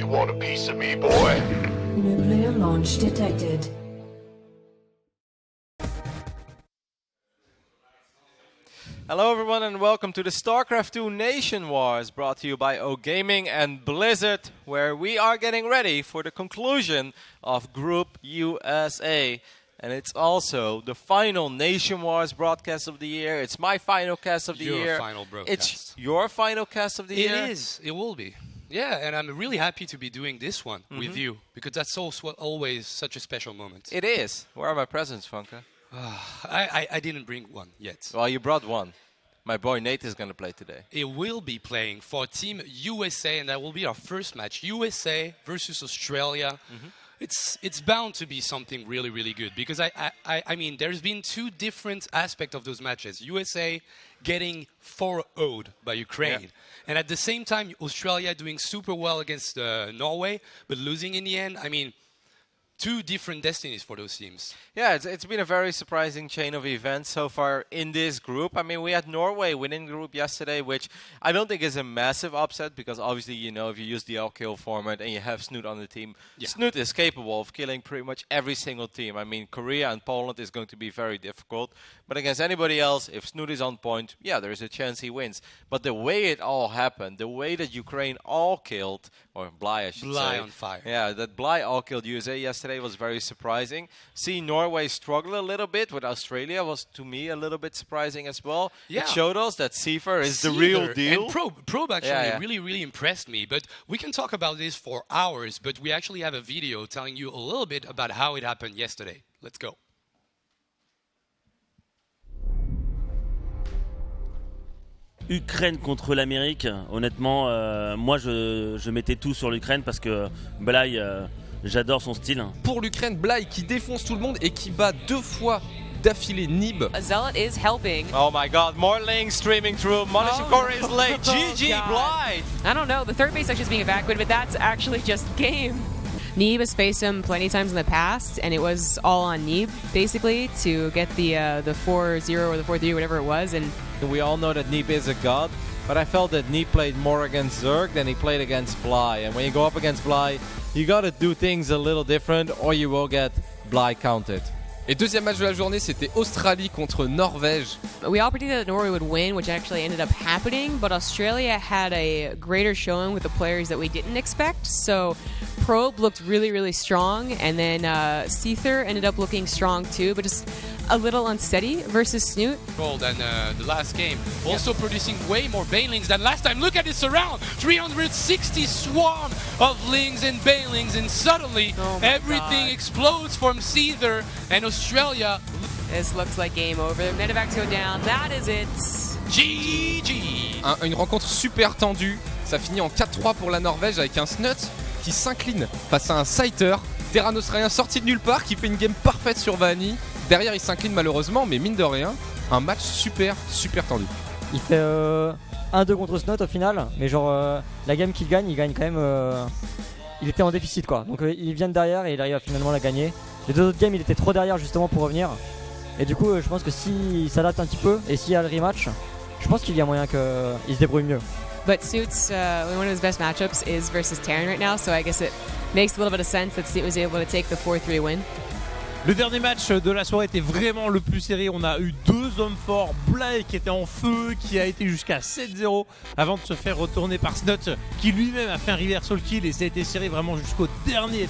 You want a piece of me, boy? Nuclear launch detected. Hello everyone and welcome to the Starcraft 2 Nation Wars, brought to you by O Gaming and Blizzard, where we are getting ready for the conclusion of Group USA. And it's also the final Nation Wars broadcast of the year. It's my final cast of the year. Your final broadcast. It's your final cast of the year? It is. It will be. Yeah, and I'm really happy to be doing this one with you, because that's also always such a special moment. It is. Where are my presents, Funka? I didn't bring one yet. Well, you brought one. My boy Nate is going to play today. It will be playing for Team USA, and that will be our first match. USA versus Australia. It's bound to be something really, really good, because I mean, there's been two different aspects of those matches. USA getting 4-0'd by Ukraine, and at the same time, Australia doing super well against Norway, but losing in the end. I mean, two different destinies for those teams. Yeah, it's been a very surprising chain of events so far in this group. I mean, we had Norway winning the group yesterday, which I don't think is a massive upset, because obviously, you know, if you use the all-kill format and you have Snoot on the team, Snoot is capable of killing pretty much every single team. I mean, Korea and Poland is going to be very difficult, but against anybody else, if Snoot is on point, yeah, there's a chance he wins. But the way it all happened, the way that Ukraine all-killed, or Bly, I should say. Bly on fire. Yeah, that Bly all-killed USA yesterday was very surprising. See Norway struggle a little bit with Australia was, to me, a little bit surprising as well. Yeah. It showed us that Suivez is the real deal. And Probe actually really, really impressed me. But we can talk about this for hours, but we actually have a video telling you a little bit about how it happened yesterday. Let's go. Ukraine contre l'Amérique, honnêtement, moi je mettais tout sur l'Ukraine parce que Bly, j'adore son style. Pour l'Ukraine, Bly qui défonce tout le monde et qui bat 2 fois d'affilée Nib. Zealot is helping. Oh my god, more Ling streaming through. Monishikori is late. GG, Bly! I don't know, the third base actually is being evacuated, but that's actually just game. Neeb has faced him plenty of times in the past, and it was all on Neeb, basically, to get the 4-0 or the 4-3, whatever it was. And we all know that Neeb is a god, but I felt that Neeb played more against Zerg than he played against Bly. And when you go up against Bly, you gotta do things a little different, or you will get Bly counted. Et deuxième match de la journée, c'était Australie contre Norvège. We all predicted that Norway would win, which actually ended up happening, but Australia had a greater showing with the players that we didn't expect. So Probe looked really, really strong, and then Seether ended up looking strong too, but just a little unsteady versus Snoot. Gold and the last game, also producing way more banelings than last time. Look at this around, 360 swarm of lings and banelings, and suddenly everything explodes from Seether and Australia. This looks like game over. The medevacs go down. That is it. GG. Une rencontre super tendue. Ça finit en 4-3 pour la Norvège avec un Snut qui s'incline face à un Scyther. Terran australien sorti de nulle part qui fait une game parfaite sur Vanny. Derrière il s'incline malheureusement, mais mine de rien, un match super tendu. Il fait 1-2 contre Snot au final, mais genre la game qu'il gagne, il gagne quand même. Il était en déficit quoi, donc il vient de derrière et il arrive à finalement la gagner. Les deux autres games il était trop derrière justement pour revenir. Et du coup je pense que s'il s'adapte un petit peu et s'il y a le rematch, je pense qu'il y a moyen qu'il se débrouille mieux. But Snoot's one of his best matchups is versus Terran right now, so I guess it makes a little bit of sense that Snoot was able to take the 4-3 win. Le dernier match de la soirée était vraiment le plus serré. On a eu 2 hommes forts, Bly qui était en feu, qui a été jusqu'à 7-0 avant de se faire retourner par Snut, qui lui-même a fait un reversal kill, et ça a été serré vraiment jusqu'au dernier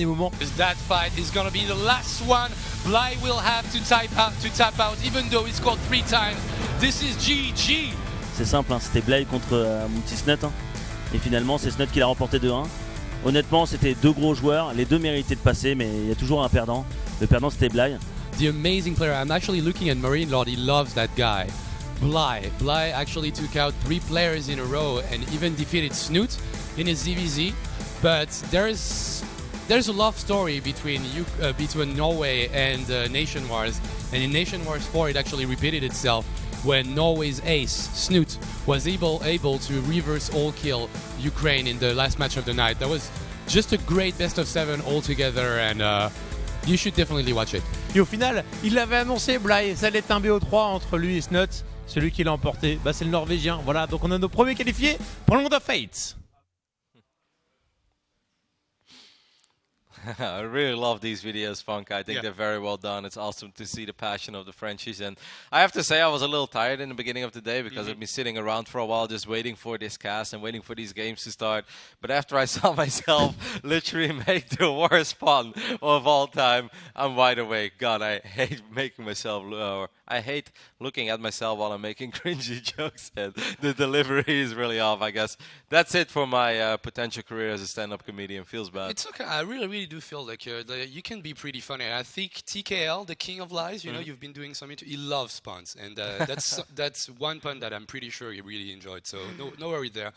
moment. That fight is gonna be the last one. Bly will have to tap out even though he scored 3 times. This is GG. C'est simple, hein, c'était Bly contre mon petit Snut, hein. Et finalement c'est Snut qui l'a remporté 2-1. Honnêtement, c'était 2 gros joueurs, les 2 méritaient de passer, mais il y a toujours un perdant. Le perdant, c'était Bly. The amazing player. I'm actually looking at Marine Lord. He loves that guy. Bly actually took out 3 players in a row and even defeated Snoot in his ZVZ. But there's a love story between Norway and Nation Wars. And in Nation Wars 4, it actually repeated itself when Norway's ace, Snoot, was able to reverse all-kill Ukraine in the last match of the night. That was just a great best of 7 altogether, and you should definitely watch it. Et au final, il l'avait annoncé, Bly, ça allait être un BO3 entre lui et Snut. Celui qui l'a emporté, c'est le Norvégien. Voilà, donc on a nos premiers qualifiés pour le Monde of Fate. I really love these videos, Funk. I think they're very well done. It's awesome to see the passion of the Frenchies. And I have to say, I was a little tired in the beginning of the day because I've been sitting around for a while just waiting for this cast and waiting for these games to start. But after I saw myself literally make the worst fun of all time, I'm wide awake. God, I hate making myself, I hate looking at myself while I'm making cringy jokes. And the delivery is really off, I guess. That's it for my potential career as a stand-up comedian. Feels bad. It's okay. I really do feel like you can be pretty funny. I think TKL, the king of lies, you know, you've been doing some he loves puns, and that's one pun that I'm pretty sure he really enjoyed. So no worry there.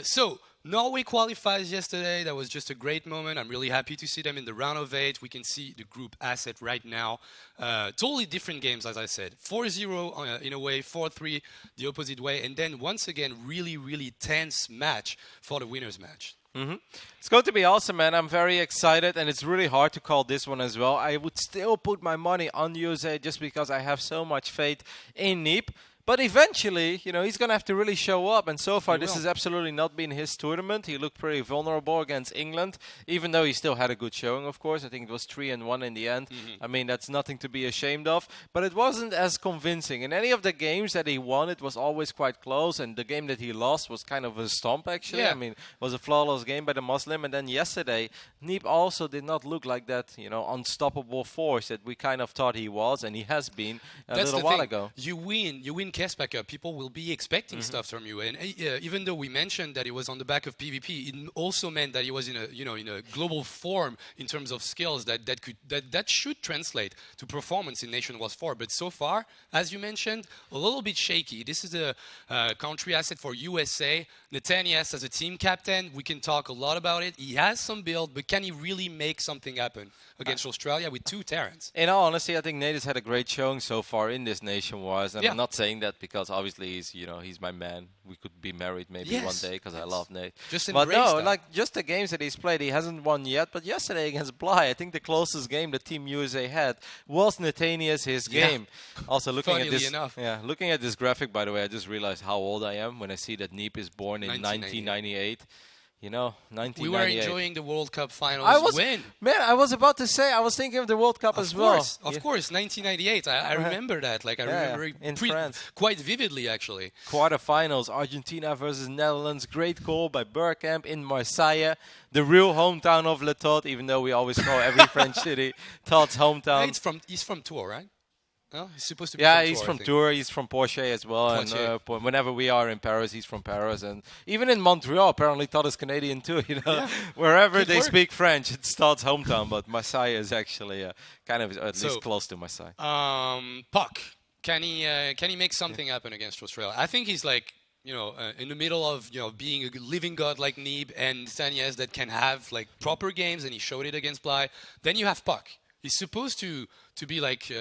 So Norway qualifies yesterday. That was just a great moment. I'm really happy to see them in the round of 8. We can see the group asset right now. Totally different games, as I said. 4-0 in a way, 4-3 the opposite way, and then once again, really tense match for the winners match. It's going to be awesome, man. I'm very excited, and it's really hard to call this one as well. I would still put my money on USA just because I have so much faith in Neep. But eventually, you know, he's going to have to really show up. And so far, this has absolutely not been his tournament. He looked pretty vulnerable against England, even though he still had a good showing, of course. I think it was 3-1 in the end. I mean, that's nothing to be ashamed of. But it wasn't as convincing. In any of the games that he won, it was always quite close. And the game that he lost was kind of a stomp, actually. I mean, it was a flawless game by the Muslim. And then yesterday, Neep also did not look like that, you know, unstoppable force that we kind of thought he was. And he has been a little while ago. You win Kesbaka, people will be expecting stuff from you, and even though we mentioned that it was on the back of PvP, it also meant that he was in a global form in terms of skills that should translate to performance in Nation Wars 4. But so far, as you mentioned, a little bit shaky. This is a country asset for USA. Nathanias as a team captain, we can talk a lot about it. He has some build, but can he really make something happen against Australia with 2 Terrans? In all honesty, I think Nate has had a great showing so far in this Nation Wars, and I'm not saying that because obviously he's my man. We could be married maybe one day because I love Nate. Just but no, that. like just the games that he's played, he hasn't won yet. But yesterday against Bly, I think the closest game that Team USA had was Nathanias his game. Also looking at this, looking at this graphic, by the way, I just realized how old I am when I see that Neep is born in 1998. You know, 1998. We were enjoying the World Cup finals win. Man, I was about to say, I was thinking of the World Cup as well. Of course, 1998. I remember that. Like, I remember in France. Quite vividly, actually. Quarterfinals, Argentina versus Netherlands. Great goal by Bergkamp in Marseille, the real hometown of Le Tot, even though we always call every French city Tot's hometown. He's from Tours, right? No, he's supposed to be he's from Tours. He's from Porsche as well. And whenever we are in Paris, he's from Paris. And even in Montreal, apparently Todd is Canadian too. You know, wherever they speak French, it's Todd's hometown. But Marseille is actually kind of at least close to Marseille. Puck, can he make something happen against Australia? I think he's like, in the middle of being a living god like Neeb and Sanyas that can have like proper games, and he showed it against Bly. Then you have Puck. He's supposed to be like.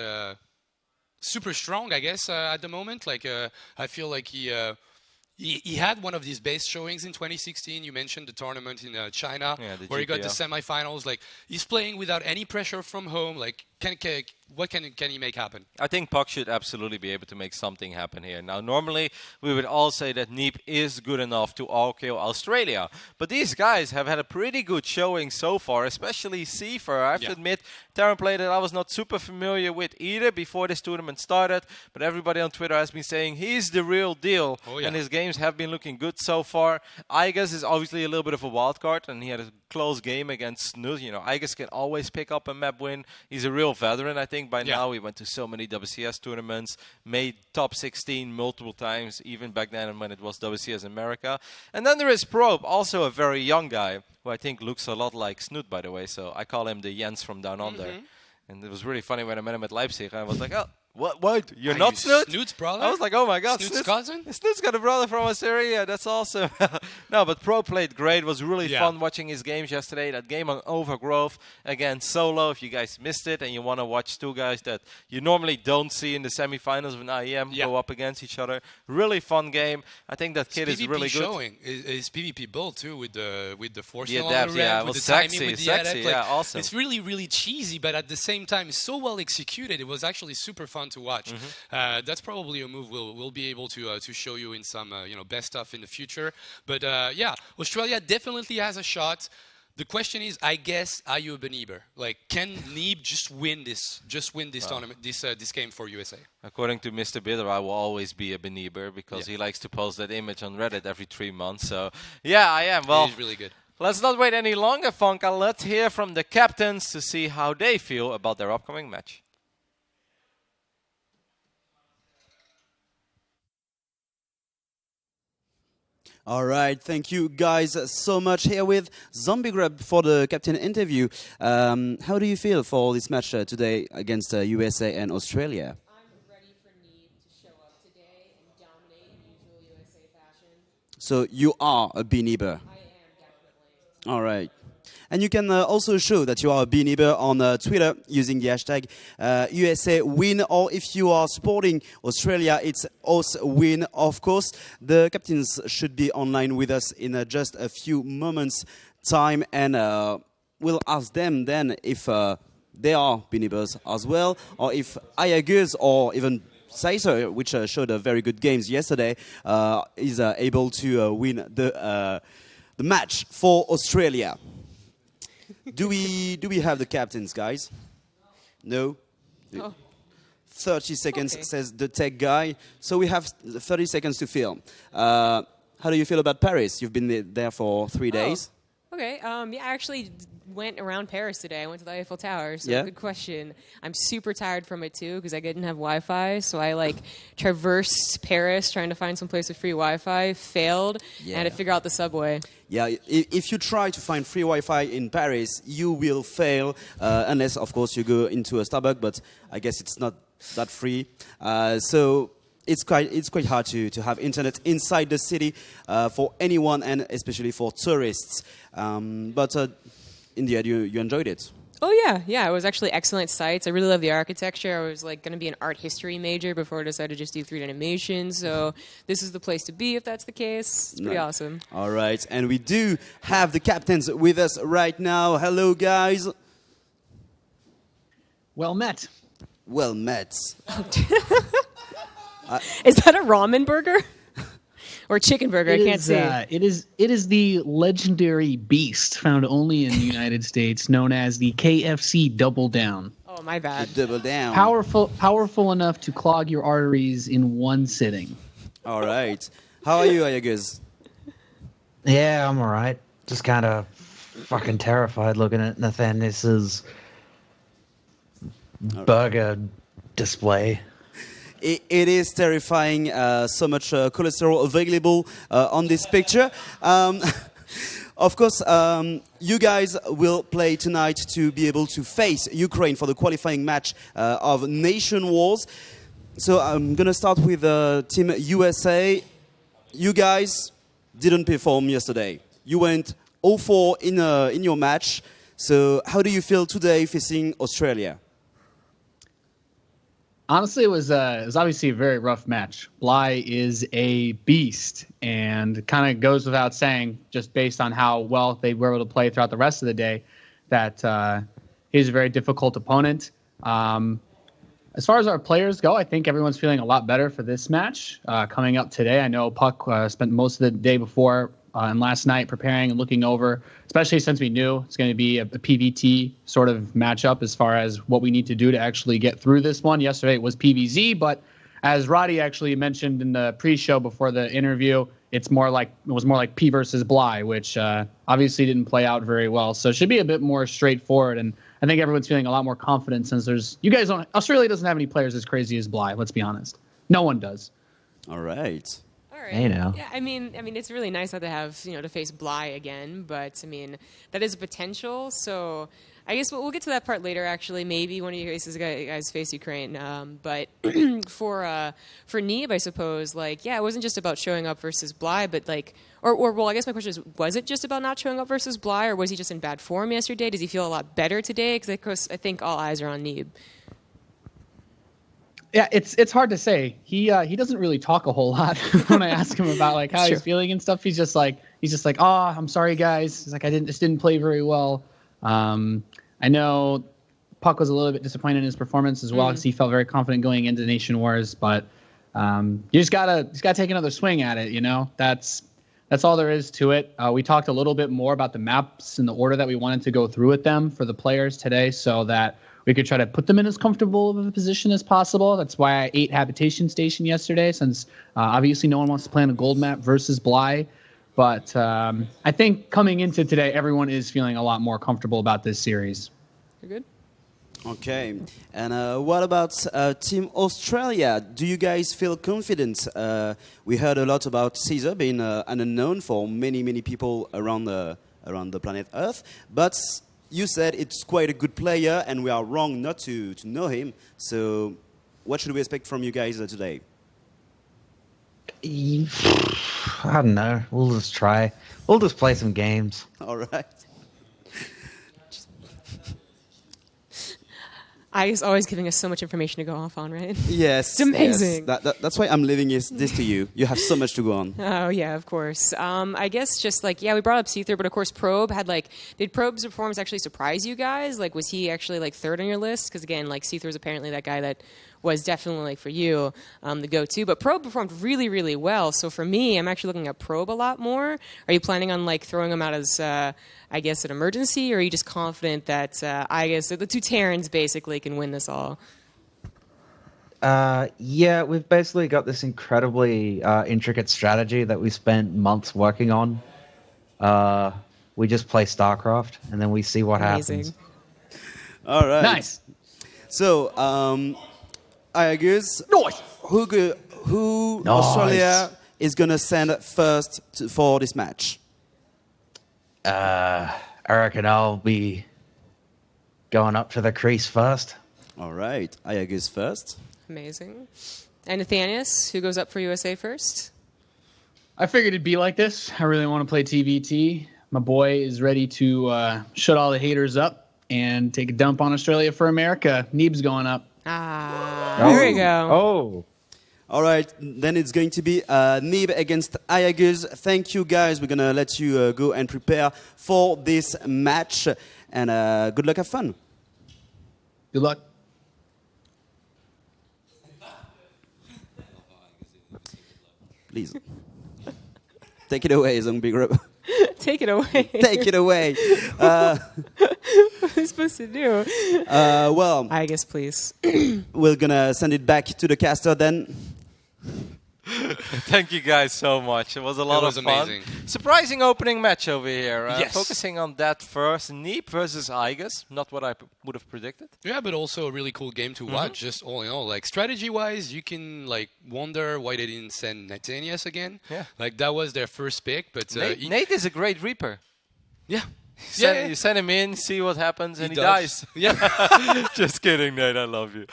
Super strong, I guess, at the moment. Like, I feel like he had one of these base showings in 2016. You mentioned the tournament in China, where he got the semifinals. Like, he's playing without any pressure from home. Like, what can he make happen? I think Puck should absolutely be able to make something happen here. Now, normally we would all say that Neep is good enough to all-kill Australia. But these guys have had a pretty good showing so far, especially Seifer. I have to admit, Terran play that I was not super familiar with either before this tournament started. But everybody on Twitter has been saying he's the real deal. And his games have been looking good so far. Igas is obviously a little bit of a wild card, and he had a close game against Snoot. Igas can always pick up a map win. He's a real veteran, I think, by now. He went to so many WCS tournaments, made top 16 multiple times, even back then when it was WCS America. And then there is Probe, also a very young guy, who I think looks a lot like Snoot, by the way. So I call him the Jens from down under. And it was really funny when I met him at Leipzig. I was like, oh, what? You're not Snoot? Snoot's brother? I was like, oh my God. Snoot's cousin? Snoot's got a brother from Australia. That's awesome. No, but Pro played great. It was really fun watching his games yesterday. That game on Overgrowth against Solo. If you guys missed it and you want to watch two guys that you normally don't see in the semifinals of an IEM go up against each other. Really fun game. I think that kid is really good. Showing is PvP build too with the force. The adapt, it was sexy, awesome. It's really, really cheesy, but at the same time, so well executed. It was actually super fun to watch. That's probably a move we'll be able to show you in some best stuff in the future. But Australia definitely has a shot. The question is, I guess, are you a believer? Like, can Neeb just win this tournament, this game for USA? According to Mr. Bitter, I will always be a believer because he likes to post that image on Reddit every 3 months. So, yeah, I am. Well, He's really good. let's not wait any longer, Funka. Let's hear from the captains to see how they feel about their upcoming match. All right, thank you guys so much. Here with Zombie Grub for the captain interview. How do you feel for this match today against USA and Australia? I'm ready for Neeb to show up today and dominate in usual USA fashion. So you are a Beanieber. I am definitely. All right. And you can also show that you are a Beanieber on Twitter using the hashtag USA win, or if you are supporting Australia, it's Aus win, of course. The captains should be online with us in just a few moments' time, and we'll ask them then if they are Beaniebers as well, or if Ayaguz or even Saito, which showed a very good games yesterday, is able to win the match for Australia. Do we have the captains, guys? No? Oh. 30 seconds, Okay. says the tech guy. So we have 30 seconds to film. How do you feel about Paris? You've been there for 3 days. Okay. Yeah, I actually went around Paris today. I went to the Eiffel Tower. So Yeah? good question. I'm super tired from it too because I didn't have Wi-Fi. So I traversed Paris trying to find some place with free Wi-Fi. Failed. And had to figure out the subway. Yeah, if you try to find free Wi-Fi in Paris, you will fail, unless, of course, you go into a Starbucks, but I guess it's not that free. So it's quite hard to have internet inside the city for anyone, and especially for tourists. But in the end, you enjoyed it. Oh, yeah. It was actually excellent sites. I really love the architecture. I was going to be an art history major before I decided to just do 3D animation. So this is the place to be if that's the case. It's pretty awesome. All right, and we do have the captains with us right now. Hello, guys. Well met. Well met. Is that a ramen burger? Or chicken burger? I can't see. It is the legendary beast found only in the United States, known as the KFC Double Down. Oh, my bad. Double down. Powerful enough to clog your arteries in one sitting. All right. How are you, Ayaguz? Yeah, I'm alright. Just kind of fucking terrified looking at Nathaniel's burger display. It is terrifying, so much cholesterol available on this picture. Of course, you guys will play tonight to be able to face Ukraine for the qualifying match of Nation Wars. So I'm going to start with Team USA. You guys didn't perform yesterday. You went 0-4 in your match. So how do you feel today facing Australia? Honestly, it was obviously a very rough match. Bly is a beast, and kind of goes without saying, just based on how well they were able to play throughout the rest of the day, that he's a very difficult opponent. As far as our players go, I think everyone's feeling a lot better for this match coming up today. I know Puck spent most of the day before and last night preparing and looking over, especially since we knew it's going to be a PVT sort of matchup as far as what we need to do to actually get through this one. Yesterday it was PVZ, but as Roddy actually mentioned in the pre-show before the interview, it was more like P versus Bly, which obviously didn't play out very well. So it should be a bit more straightforward, and I think everyone's feeling a lot more confident since Australia doesn't have any players as crazy as Bly. Let's be honest, no one does. All right. All right. Hey, now. Yeah, I mean, it's really nice not to have to face Bly again, but I mean that is a potential. So I guess we'll get to that part later. Actually, maybe one of you guys face Ukraine. But for Neeb, I suppose, it wasn't just about showing up versus Bly, but well, I guess my question is, was it just about not showing up versus Bly, or was he just in bad form yesterday? Does he feel a lot better today? Because of course, I think all eyes are on Neeb. Yeah, it's hard to say. He doesn't really talk a whole lot when I ask him about how he's feeling and stuff. He's just like, oh, I'm sorry guys. He's like, I didn't play very well. I know Puck was a little bit disappointed in his performance as well because he felt very confident going into Nation Wars, but you just gotta take another swing at it. That's That's all there is to it. We talked a little bit more about the maps and the order that we wanted to go through with them for the players today so that we could try to put them in as comfortable of a position as possible. That's why I ate Habitation Station yesterday, since obviously no one wants to play on a gold map versus Bly. But I think coming into today, everyone is feeling a lot more comfortable about this series. You're good? Okay. And what about Team Australia? Do you guys feel confident? We heard a lot about Caesar being an unknown for many people around the planet Earth. But you said it's quite a good player, and we are wrong not to know him. So what should we expect from you guys today? I don't know. We'll just try. We'll just play some games. All right. Is always giving us so much information to go off on, right? Yes. It's amazing. Yes. That's why I'm leaving this to you. You have so much to go on. Oh, yeah, of course. I guess just we brought up Seether, but of course Probe had did Probe's performance actually surprise you guys? Was he actually third on your list? Because again, Seether is apparently that guy that was definitely for you the go-to. But Probe performed really, really well. So for me, I'm actually looking at Probe a lot more. Are you planning on throwing him out as, I guess, an emergency? Or are you just confident that, I guess, the two Terrans basically can win this all? Yeah, we've basically got this incredibly intricate strategy that we spent months working on. We just play Starcraft, and then we see what happens. All right. Nice. So, I guess who Australia is going to send first for this match? I reckon I'll be going up to the crease first. All right. I guess first. Amazing. And Nathanius, who goes up for USA first? I figured it'd be like this. I really want to play TVT. My boy is ready to shut all the haters up and take a dump on Australia for America. Neeb's going up. There we go. Oh. All right, then it's going to be Neeb against Ayaguz. Thank you, guys. We're going to let you go and prepare for this match. And good luck, have fun. Good luck. Please. Take it away, Zombie Group. Take it away. Take it away. What am I supposed to do? Well, I guess, please. We're going to send it back to the caster then. Thank you guys so much. It was a lot of fun. Amazing. Surprising opening match over here. Yes. Focusing on that first. Neep versus Igus. Not what I would have predicted. Yeah, but also a really cool game to watch. Just all in all, strategy-wise, you can wonder why they didn't send Nathanius again. Yeah. That was their first pick, but Nate is a great Reaper. Yeah. You send him in, see what happens, and he dies. Yeah. Just kidding, Nate. I love you.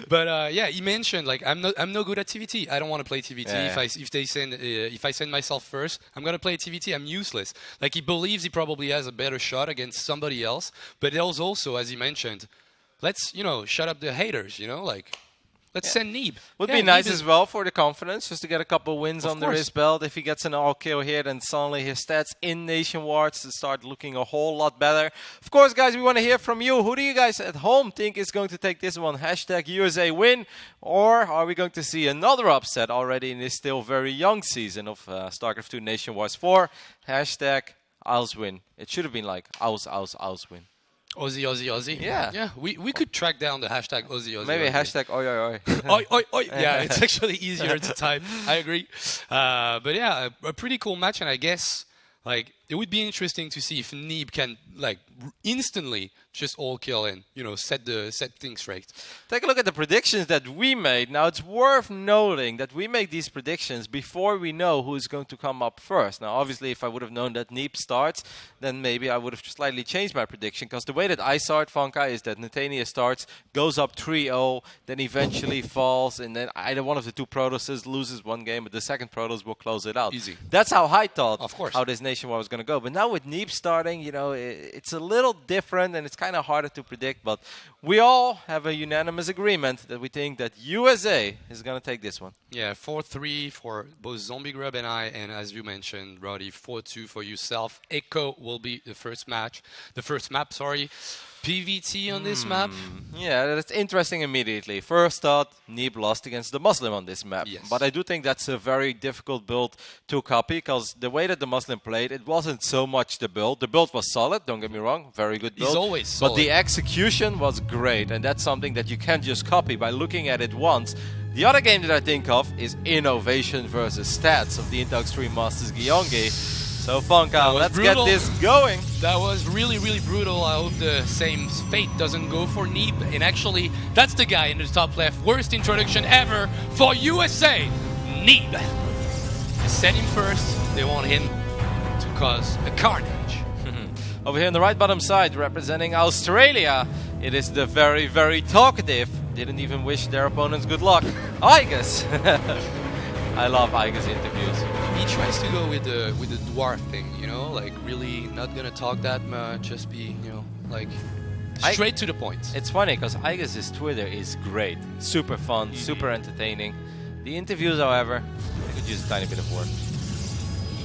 But he mentioned I'm no good at TVT. I don't want to play TVT. Yeah. If I send myself first, I'm gonna play TVT. I'm useless. He believes he probably has a better shot against somebody else. But there's also, as he mentioned, let's shut up the haters. Let's send Neeb. Would be nice as well for the confidence, just to get a couple wins under his belt. If he gets an all-kill here, then suddenly his stats in Nation Wars start looking a whole lot better. Of course, guys, we want to hear from you. Who do you guys at home think is going to take this one? Hashtag USA win. Or are we going to see another upset already in this still very young season of StarCraft 2 Nation Wars 4? Hashtag Owls win. It should have been Owls win. Aussie. Yeah. Yeah, we could track down the hashtag Aussie. Maybe hashtag oi oi oi. Oi, oi, oi. Yeah, it's actually easier to type. I agree. But yeah, a pretty cool match, and I guess it would be interesting to see if Neeb can instantly just all kill and set things straight. Take a look at the predictions that we made. Now it's worth noting that we make these predictions before we know who is going to come up first. Now obviously if I would have known that Neeb starts, then maybe I would have slightly changed my prediction, because the way that I saw it, Funkai, is that Nathanius starts, goes up 3-0, then eventually falls, and then either one of the two Protosses loses one game, but the second Protoss will close it out. Easy. That's how I thought Of course. how this Nation War was going to go. But now with Neeb starting, it's a little different and it's kind of harder to predict, but we all have a unanimous agreement that we think that USA is going to take this one. Yeah, 4-3 for both Zombie Grub and I, and as you mentioned, Roddy, 4-2 for yourself. Echo will be the first map. PVT on this map? Yeah, that's interesting immediately. First thought, Neep lost against the Muslim on this map. Yes. But I do think that's a very difficult build to copy, because the way that the Muslim played, it wasn't so much the build. The build was solid, don't get me wrong, very good build. He's always solid. But the execution was great, and that's something that you can't just copy by looking at it once. The other game that I think of is Innovation versus Stats of the Intel Extreme Masters Gyeonggi. So Funka, let's brutal. get this going. That was really, really brutal. I hope the same fate doesn't go for Neep. And actually, that's the guy in the top left. Worst introduction ever for USA, Neep. They set him first. They want him to cause a carnage. Over here on the right bottom side, representing Australia, it is the very, very talkative. Didn't even wish their opponents good luck. Igus. I love Igus interviews. He tries to go with the dwarf thing, you know, like really not gonna talk that much, just be, you know, like straight to the point. It's funny because Igus's Twitter is great, super fun, super entertaining. The interviews, however, they could use a tiny bit of work.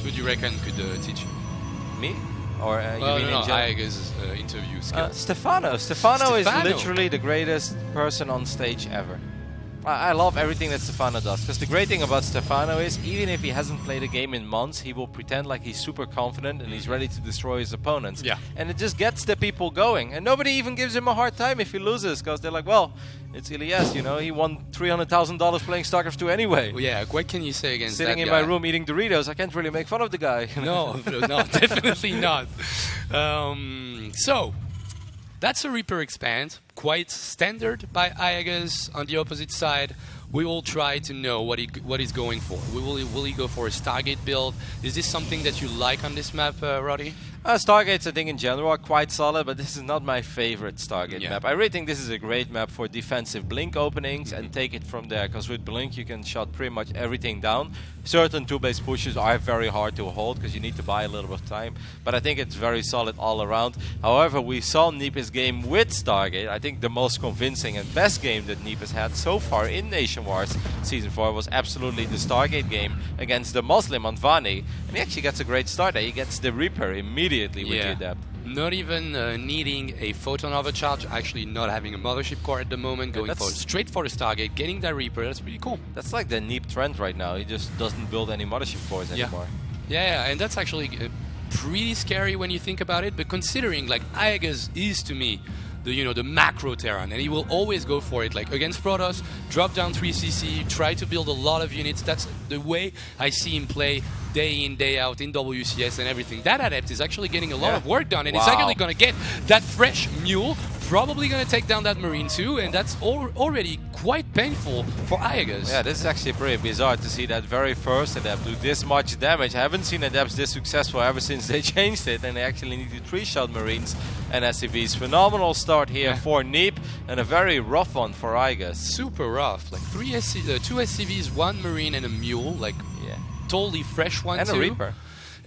Who do you reckon could teach you? Me? Or you mean in general? Igus's interview skills. Stefano is literally the greatest person on stage ever. I love everything that Stefano does, because the great thing about Stefano is, even if he hasn't played a game in months, he will pretend like he's super confident and he's ready to destroy his opponents. Yeah. And it just gets the people going. And nobody even gives him a hard time if he loses, because they're like, well, it's Ilyas, you know, he won $300,000 playing Starcraft 2 anyway. Well, yeah, what can you say against Sitting that in guy? my room eating Doritos, I can't really make fun of the guy. No, definitely not. So, that's a Reaper expand, quite standard by Iagas. On the opposite side, we will try to know what he's going for. Will he go for a Stargate build? Is this something that you like on this map, Roddy? Stargates, I think, in general are quite solid, but this is not my favorite Stargate map. I really think this is a great map for defensive Blink openings and take it from there, because with Blink you can shut pretty much everything down. Certain two-base pushes are very hard to hold because you need to buy a little bit of time, but I think it's very solid all around. However, we saw Neep's game with Stargate. I think the most convincing and best game that Neep has had so far in Nation Wars Season 4 was absolutely the Stargate game against the Muslim on Vani, and he actually gets a great start there. He gets the Reaper immediately with the Adept. Not even needing a photon overcharge, actually not having a mothership core at the moment, going straight for the Stargate, getting that Reaper. That's pretty cool. That's like the Neep trend right now. He just doesn't build any mothership cores anymore. Yeah, and that's actually pretty scary when you think about it. But considering like Iagas is to me the macro Terran, and he will always go for it. Like against Protoss, drop down 3cc, try to build a lot of units. That's the way I see him play day in, day out in WCS and everything. That Adept is actually getting a lot of work done, and it's actually going to get that fresh mule, probably going to take down that Marine too, and that's already quite painful for Iagas. Yeah, this is actually pretty bizarre to see that very first Adept do this much damage. I haven't seen Adepts this successful ever since they changed it, and they actually need to 3-shot Marines and SCVs. Phenomenal start here for Neep, and a very rough one for Iagas. Super rough. Like 2 SCVs, 1 Marine, and a mule. Like totally fresh one and too. A Reaper.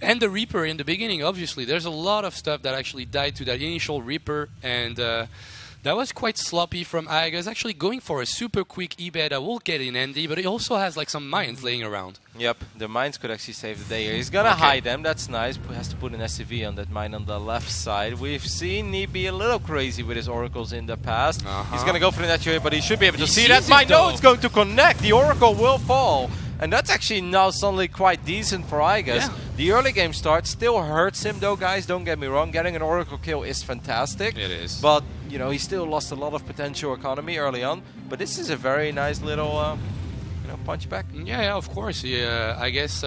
And the Reaper in the beginning, obviously. There's a lot of stuff that actually died to that initial Reaper, and that was quite sloppy from Iagas. Actually going for a super quick E-bed that will get in handy, but it also has like some mines laying around. Yep, the mines could actually save the day here. He's gonna hide them, that's nice. Has to put an SCV on that mine on the left side. We've seen Neep be a little crazy with his oracles in the past. He's gonna go for the natural, but he should be able to see that mine. No, it's going to connect. The oracle will fall. And that's actually now suddenly quite decent for Iagas. Yeah. The early game start still hurts him though, guys, don't get me wrong. Getting an Oracle kill is fantastic. It is. But, you know, he still lost a lot of potential economy early on. But this is a very nice little, punch back. Yeah, of course. I guess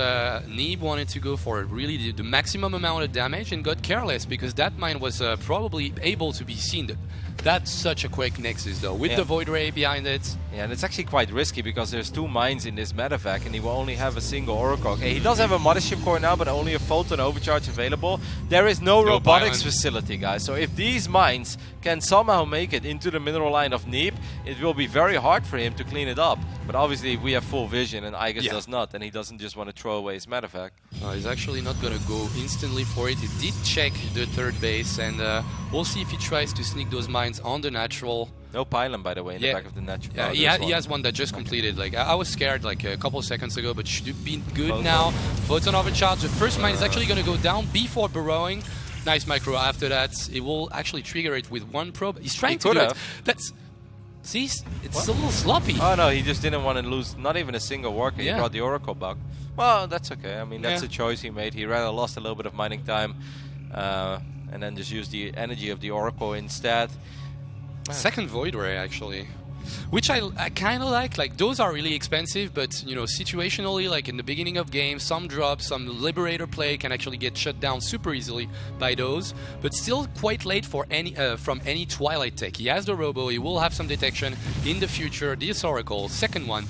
Neeb wanted to go for really the maximum amount of damage and got careless because that mine was probably able to be seen. That's such a quick Nexus though, with the Void Ray behind it. Yeah, and it's actually quite risky because there's 2 mines in this medevac and he will only have a single Oracle. Okay, he does have a Mothership Core now, but only a Photon Overcharge available. There is no robotics facility, guys. So if these mines can somehow make it into the mineral line of Neep, it will be very hard for him to clean it up. But obviously we have full vision and Iagas does not, and he doesn't just want to throw away his medevac. He's actually not going to go instantly for it. He did check the third base, and we'll see if he tries to sneak those mines on the natural. No pylon, by the way, in the back of the natural. Yeah, he has one that just completed. Like I was scared like a couple of seconds ago, but should be good now. Photon Overcharge. The first mine is actually going to go down before burrowing. Nice micro after that. It will actually trigger it with one probe. He's trying He to do could it. have. That's see, it's a little sloppy. Oh no, he just didn't want to lose not even a single worker. Yeah. He brought the Oracle back. Well, that's okay. I mean, that's Yeah. a choice he made. He rather lost a little bit of mining time and then just used the energy of the Oracle instead. Second Void Ray actually, which I kind of like. Like those are really expensive, but you know, situationally, like in the beginning of game, some drops, some Liberator play can actually get shut down super easily by those. But still quite late for any from any Twilight tech. He has the Robo. He will have some detection in the future. This Oracle, second one,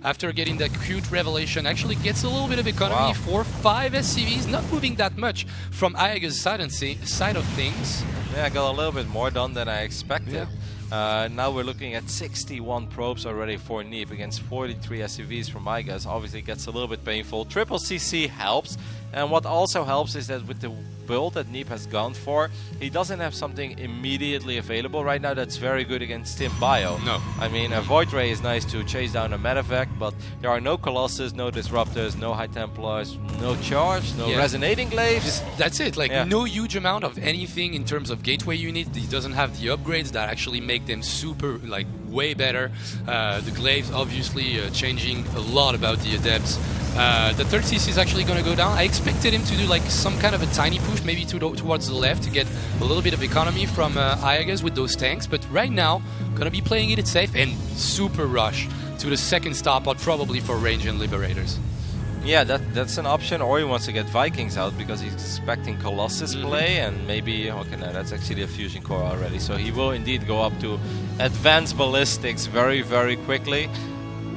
after getting that cute revelation, actually gets a little bit of economy for 5 SCVs, not moving that much from Ayaga's side of things. Yeah, I got a little bit more done than I expected. Yeah. Now we're looking at 61 probes already for Neep against 43 SCVs from Igas. Obviously it gets a little bit painful. Triple CC helps, and what also helps is that with the build that Neep has gone for, he doesn't have something immediately available right now that's very good against Tim Bio. No. I mean, a Void Ray is nice to chase down a medevac, but there are no Colossus, no Disruptors, no High Templars, no Charge, no Resonating Glaives. That's it, like no huge amount of anything in terms of gateway unit. He doesn't have the upgrades that actually make them super, like, way better. The glaives obviously changing a lot about the adepts. The third CC is actually going to go down. I expected him to do like some kind of a tiny push, maybe towards the left to get a little bit of economy from Ayagas with those tanks, but right now going to be playing it safe and super rush to the second star pot, probably for range and Liberators. Yeah, that's an option, or he wants to get Vikings out because he's expecting Colossus play, and maybe, okay, no, that's actually a Fusion Core already, so he will indeed go up to Advanced Ballistics very, very quickly.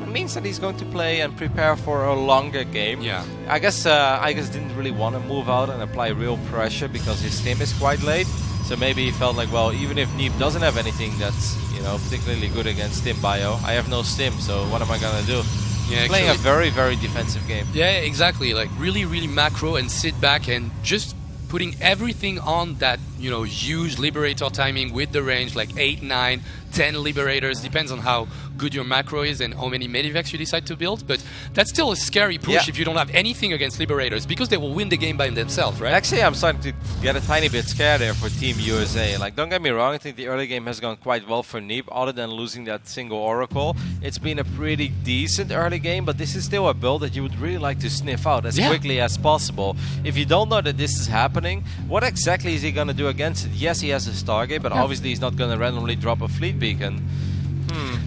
It means that he's going to play and prepare for a longer game. Yeah. I guess didn't really want to move out and apply real pressure because his stim is quite late, so maybe he felt like, well, even if Neep doesn't have anything that's, you know, particularly good against Stim Bio, I have no stim, so what am I gonna do? Yeah, Playing a very, very defensive game. Yeah, exactly. Like really, really macro and sit back and just putting everything on that, you know, huge Liberator timing with the range, like 8, 9, 10 Liberators, depends on how good your macro is and how many Medivacs you decide to build, but that's still a scary push if you don't have anything against Liberators, because they will win the game by themselves, right? Actually, I'm starting to get a tiny bit scared there for Team USA. Like, don't get me wrong, I think the early game has gone quite well for Neep, other than losing that single Oracle. It's been a pretty decent early game, but this is still a build that you would really like to sniff out as quickly as possible. If you don't know that this is happening, what exactly is he going to do against it? Yes, he has a Stargate, but obviously he's not going to randomly drop a Fleet Beacon.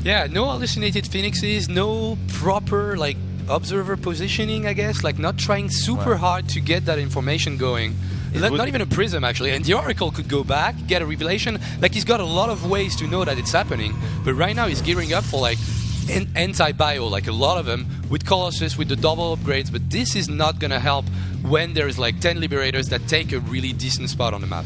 Yeah, no hallucinated phoenixes, no proper like observer positioning, I guess, like not trying super hard to get that information going. Not even a prism actually, and the Oracle could go back, get a revelation. Like he's got a lot of ways to know that it's happening, but right now he's gearing up for like anti-bio, like a lot of them, with Colossus, with the double upgrades, but this is not gonna help when there's like 10 Liberators that take a really decent spot on the map.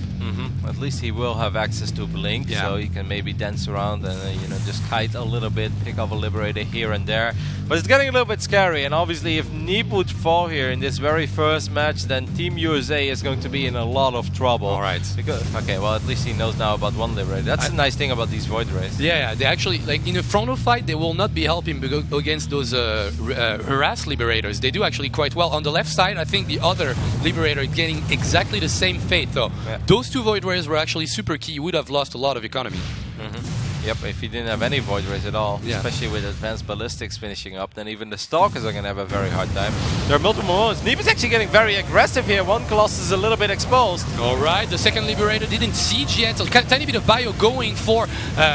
At least he will have access to Blink, so he can maybe dance around and you know, just kite a little bit, pick up a Liberator here and there. But it's getting a little bit scary, and obviously if Neep would fall here in this very first match, then Team USA is going to be in a lot of trouble. Alright. Okay, well at least he knows now about one Liberator. That's the nice thing about these Void Rays. Yeah, they actually, like in a frontal fight, they will not be helping against those harassed Liberators. They do actually quite well. On the left side, I think the other Liberator is getting exactly the same fate though. Yeah. Those two Void Rays were actually super key. He would have lost a lot of economy. Yep, if he didn't have any Void Rays at all, especially with Advanced Ballistics finishing up, then even the Stalkers are going to have a very hard time. There are multiple moments. Neep is actually getting very aggressive here. One Colossus is a little bit exposed. Alright, the second Liberator didn't siege yet. A tiny bit of bio going for,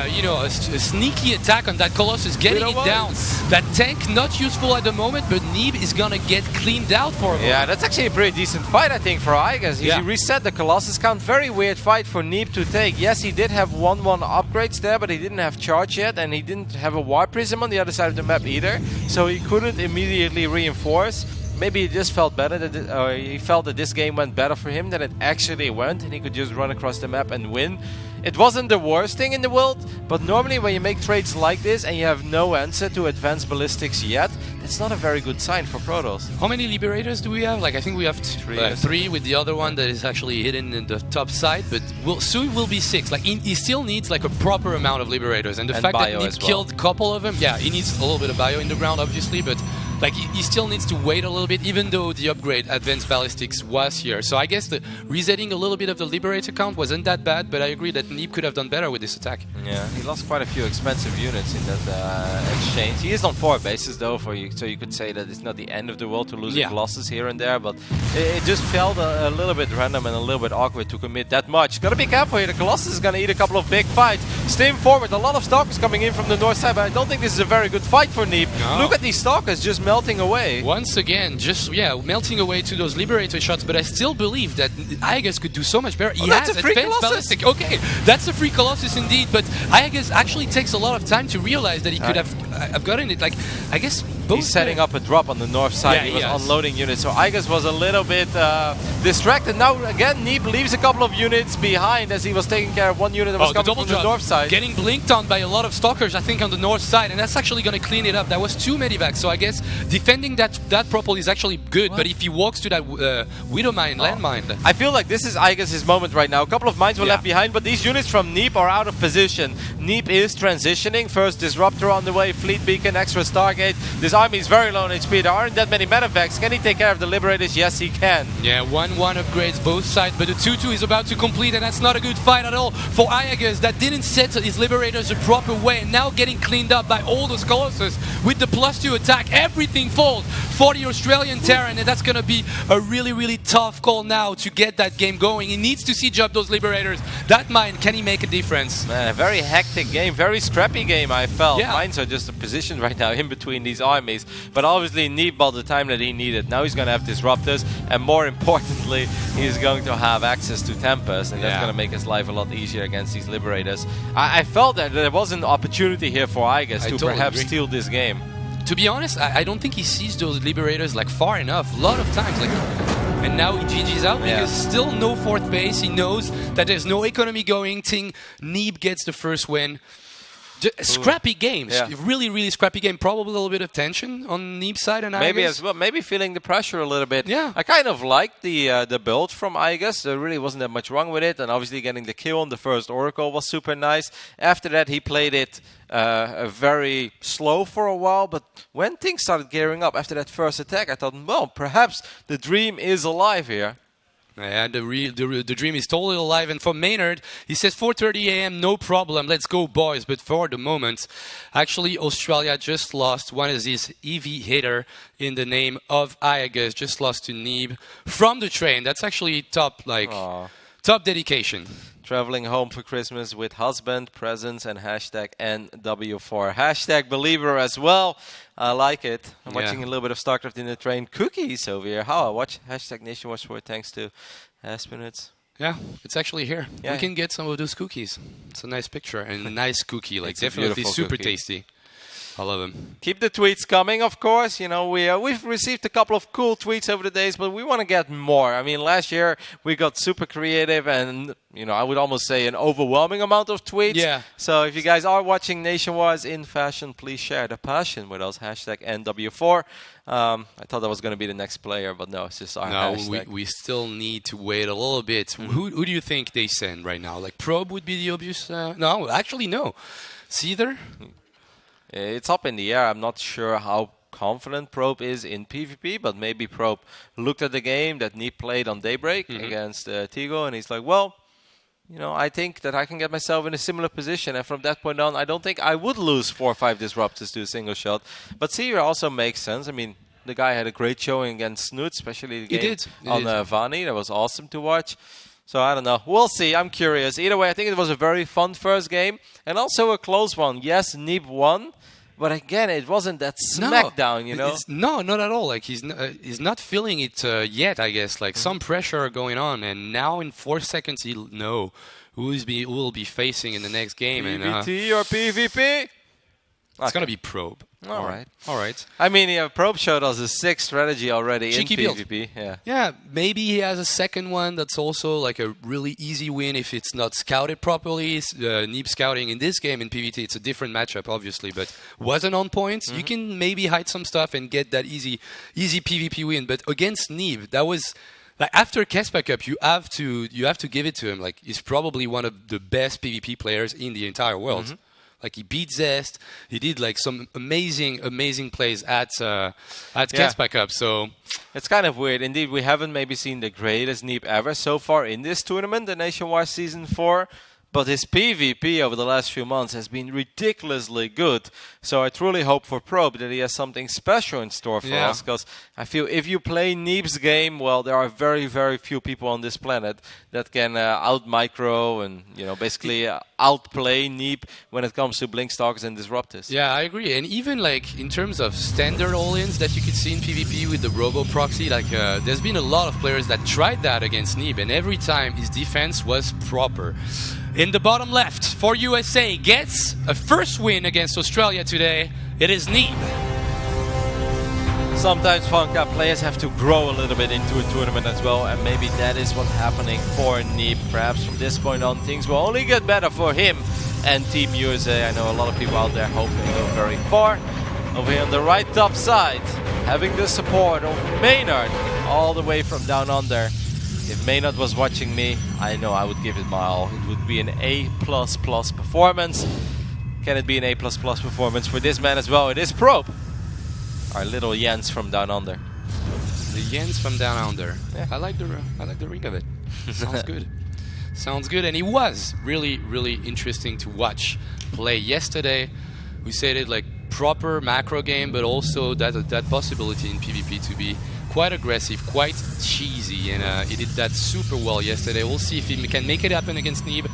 you know, a sneaky attack on that Colossus, getting it down. That tank not useful at the moment, but Neep is going to get cleaned out for him. Yeah, that's actually a pretty decent fight, I think, for Igas. He reset the Colossus count. Very weird fight for Neep to take. Yes, he did have 1-1 upgrades there, but he didn't have charge yet, and he didn't have a Warp Prism on the other side of the map either, so he couldn't immediately reinforce. Maybe he just felt better that he felt that this game went better for him than it actually went, and he could just run across the map and win. It wasn't the worst thing in the world, but normally when you make trades like this and you have no answer to Advanced Ballistics yet, that's not a very good sign for Protoss. How many Liberators do we have? Like, I think we have three with the other one that is actually hidden in the top side, but soon will be 6. Like, he still needs like a proper amount of Liberators, and the fact that he killed a couple of them, he needs a little bit of bio in the ground, obviously, but like he still needs to wait a little bit, even though the upgrade Advanced Ballistics was here. So I guess the resetting a little bit of the Liberator count wasn't that bad, but I agree that Neeb could have done better with this attack. Yeah, he lost quite a few expensive units in that exchange. He is on 4 bases though, so you could say that it's not the end of the world to lose Colossus here and there, but it just felt a little bit random and a little bit awkward to commit that much. Gotta be careful here, the Colossus is gonna eat a couple of big fights. Steam forward, a lot of Stalkers coming in from the north side, but I don't think this is a very good fight for Neeb. No. Look at these Stalkers just melting away. Once again, just melting away to those Liberator shots, but I still believe that Aegis could do so much better. He that's has a free Advanced Colossus. Ballistic. Okay, that's a free Colossus indeed, but Aegis actually takes a lot of time to realize that he could have gotten it. Like, I guess both He's setting up a drop on the north side. Yeah, he was he is. unloading units, so Aegis was a little bit distracted. Now again, Neeb leaves a couple of units behind as he was taking care of one unit that was coming from the north side. Getting blinked on by a lot of Stalkers, I think, on the north side, and that's actually going to clean it up. That was 2 medivacs, so I guess defending that propel is actually good, but if he walks to that Widow Mine, landmine... I feel like this is Aegis' moment right now. A couple of mines were left behind, but these units from Neeb are out of position. Neeb is transitioning. First Disruptor on the way, Fleet Beacon, extra Stargate. This army is very low on HP. There aren't that many medivacs. Can he take care of the Liberators? Yes, he can. Yeah, 1-1 upgrades both sides, but the 2-2 is about to complete, and that's not a good fight at all for Aegis. That didn't set his Liberators the proper way, and now getting cleaned up by all those Colossus with the +2 attack. Everything falls for the Australian Terran, and that's going to be a really, really tough call now to get that game going. He needs to siege up those Liberators. That mine, can he make a difference? Man, a very hectic game, very scrappy game, I felt. Yeah. Mines are just positioned right now in between these armies. But obviously Neeb bought the time that he needed. Now he's going to have Disruptors, and more importantly, he's going to have access to Tempest, and that's going to make his life a lot easier against these Liberators. I felt that there was an opportunity here for Aegis to perhaps steal this game. To be honest, I don't think he sees those Liberators like far enough. A lot of times, like, and now he GG's out because still no 4th base. He knows that there's no economy going. Neeb gets the first win. Scrappy games, really, really scrappy game. Probably a little bit of tension on Neeb's side and Maybe Aegis. as well, maybe feeling the pressure a little bit. Yeah. I kind of liked the build from Aegis. There really wasn't that much wrong with it, and obviously getting the kill on the first Oracle was super nice. After that, he played it very slow for a while, but when things started gearing up after that first attack, I thought, well, perhaps the dream is alive here. Yeah, the dream is totally alive. And for Maynard, he says 4:30 a.m. no problem, let's go boys. But for the moment, actually Australia just lost one of his EV hitter in the name of Aegis, just lost to Neeb from the train. That's actually top dedication. Traveling home for Christmas with husband, presents, and hashtag NW4. Hashtag believer as well. I like it. I'm watching a little bit of Starcraft in the train. Cookies over here. How I watch hashtag Nationwide Sport thanks to Aspinets. Yeah, it's actually here. Yeah. We can get some of those cookies. It's a nice picture and a nice cookie. Like, It's a definitely beautiful super cookie. tasty. I love them. Keep the tweets coming, of course. You know, we've received a couple of cool tweets over the days, but we want to get more. I mean, last year we got super creative and, you know, I would almost say an overwhelming amount of tweets. Yeah. So if you guys are watching Nationwide in fashion, please share the passion with us. Hashtag NW4. I thought that was going to be the next player, but no, it's just our hashtag. We still need to wait a little bit. Who do you think they send right now? Like, Probe would be the obvious... no, actually, no. Seether? It's up in the air. I'm not sure how confident Probe is in PvP, but maybe Probe looked at the game that Neeb played on Daybreak against Tigo, and he's like, well, you know, I think that I can get myself in a similar position, and from that point on, I don't think I would lose 4 or 5 Disruptors to a single shot. But Seer also makes sense. I mean, the guy had a great showing against Snoot, especially the game on Vani. That was awesome to watch. So I don't know. We'll see. I'm curious. Either way, I think it was a very fun first game, and also a close one. Yes, Neeb won. But again, it wasn't that smackdown, you know? No, not at all. Like, he's not feeling it yet, I guess. Like, some pressure going on. And now in 4 seconds, he'll know who will be facing in the next game. PvT or PvP? It's going to be Probe. All right. I mean, Probe showed us a 6th strategy already Cheeky in build. PvP. Yeah, maybe he has a second one that's also like a really easy win if it's not scouted properly. Neeb scouting in this game in PvT, it's a different matchup, obviously, but wasn't on points. You can maybe hide some stuff and get that easy PvP win. But against Neeb, that was... Like, after Kespa Cup, you have to give it to him. Like, he's probably one of the best PvP players in the entire world. Like he beat Zest. He did like some amazing plays at Cats Back Up. So it's kind of weird. Indeed, we haven't maybe seen the greatest Neep ever so far in this tournament, the Nationwide Season 4. But his PvP over the last few months has been ridiculously good. So I truly hope for Probe that he has something special in store for us. Because I feel if you play Neep's game, well, there are very, very few people on this planet that can out-micro and, basically outplay Neep when it comes to Blinkstalkers and Disruptors. Yeah, I agree. And even like in terms of standard all-ins that you could see in PvP with the Robo Proxy, like there's been a lot of players that tried that against Neep, and every time his defense was proper. In the bottom left, for USA, gets a first win against Australia today. It is Neep. Sometimes Funka players have to grow a little bit into a tournament as well, and maybe that is what's happening for Neep. Perhaps from this point on, things will only get better for him and Team USA. I know a lot of people out there hope they go very far. Over here on the right top side, having the support of Maynard all the way from down under. If Maynard was watching me, I know I would give it my all. It would be an A++ performance. Can it be an A++ performance for this man as well? It is Probe. Our little Jens from down under. The Jens from down under. Yeah. I like the ring of it. Sounds good. Sounds good. And it was really interesting to watch play yesterday. We said it like proper macro game, but also that possibility in PvP to be quite aggressive, quite cheesy, and he did that super well yesterday. We'll see if he can make it happen against Neeb.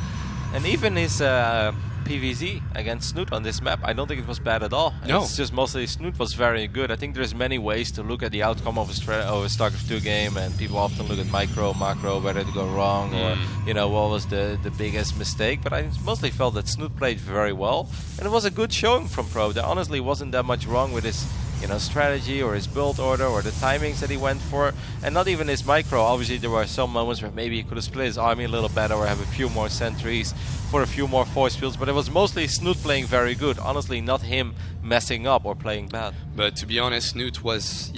And even his PvZ against Snoot on this map, I don't think it was bad at all. No. It's just mostly Snoot was very good. I think there's many ways to look at the outcome of a StarCraft 2 game, and people often look at micro, macro, where did it go wrong, or what was the biggest mistake. But I mostly felt that Snoot played very well, and it was a good showing from Pro. There honestly wasn't that much wrong with his strategy or his build order or the timings that he went for, and not even his micro. Obviously there were some moments where maybe he could have split his army a little better or have a few more sentries for a few more force fields, but it was mostly Snoot playing very good. Honestly, not him messing up or playing bad. But to be honest, Snoot was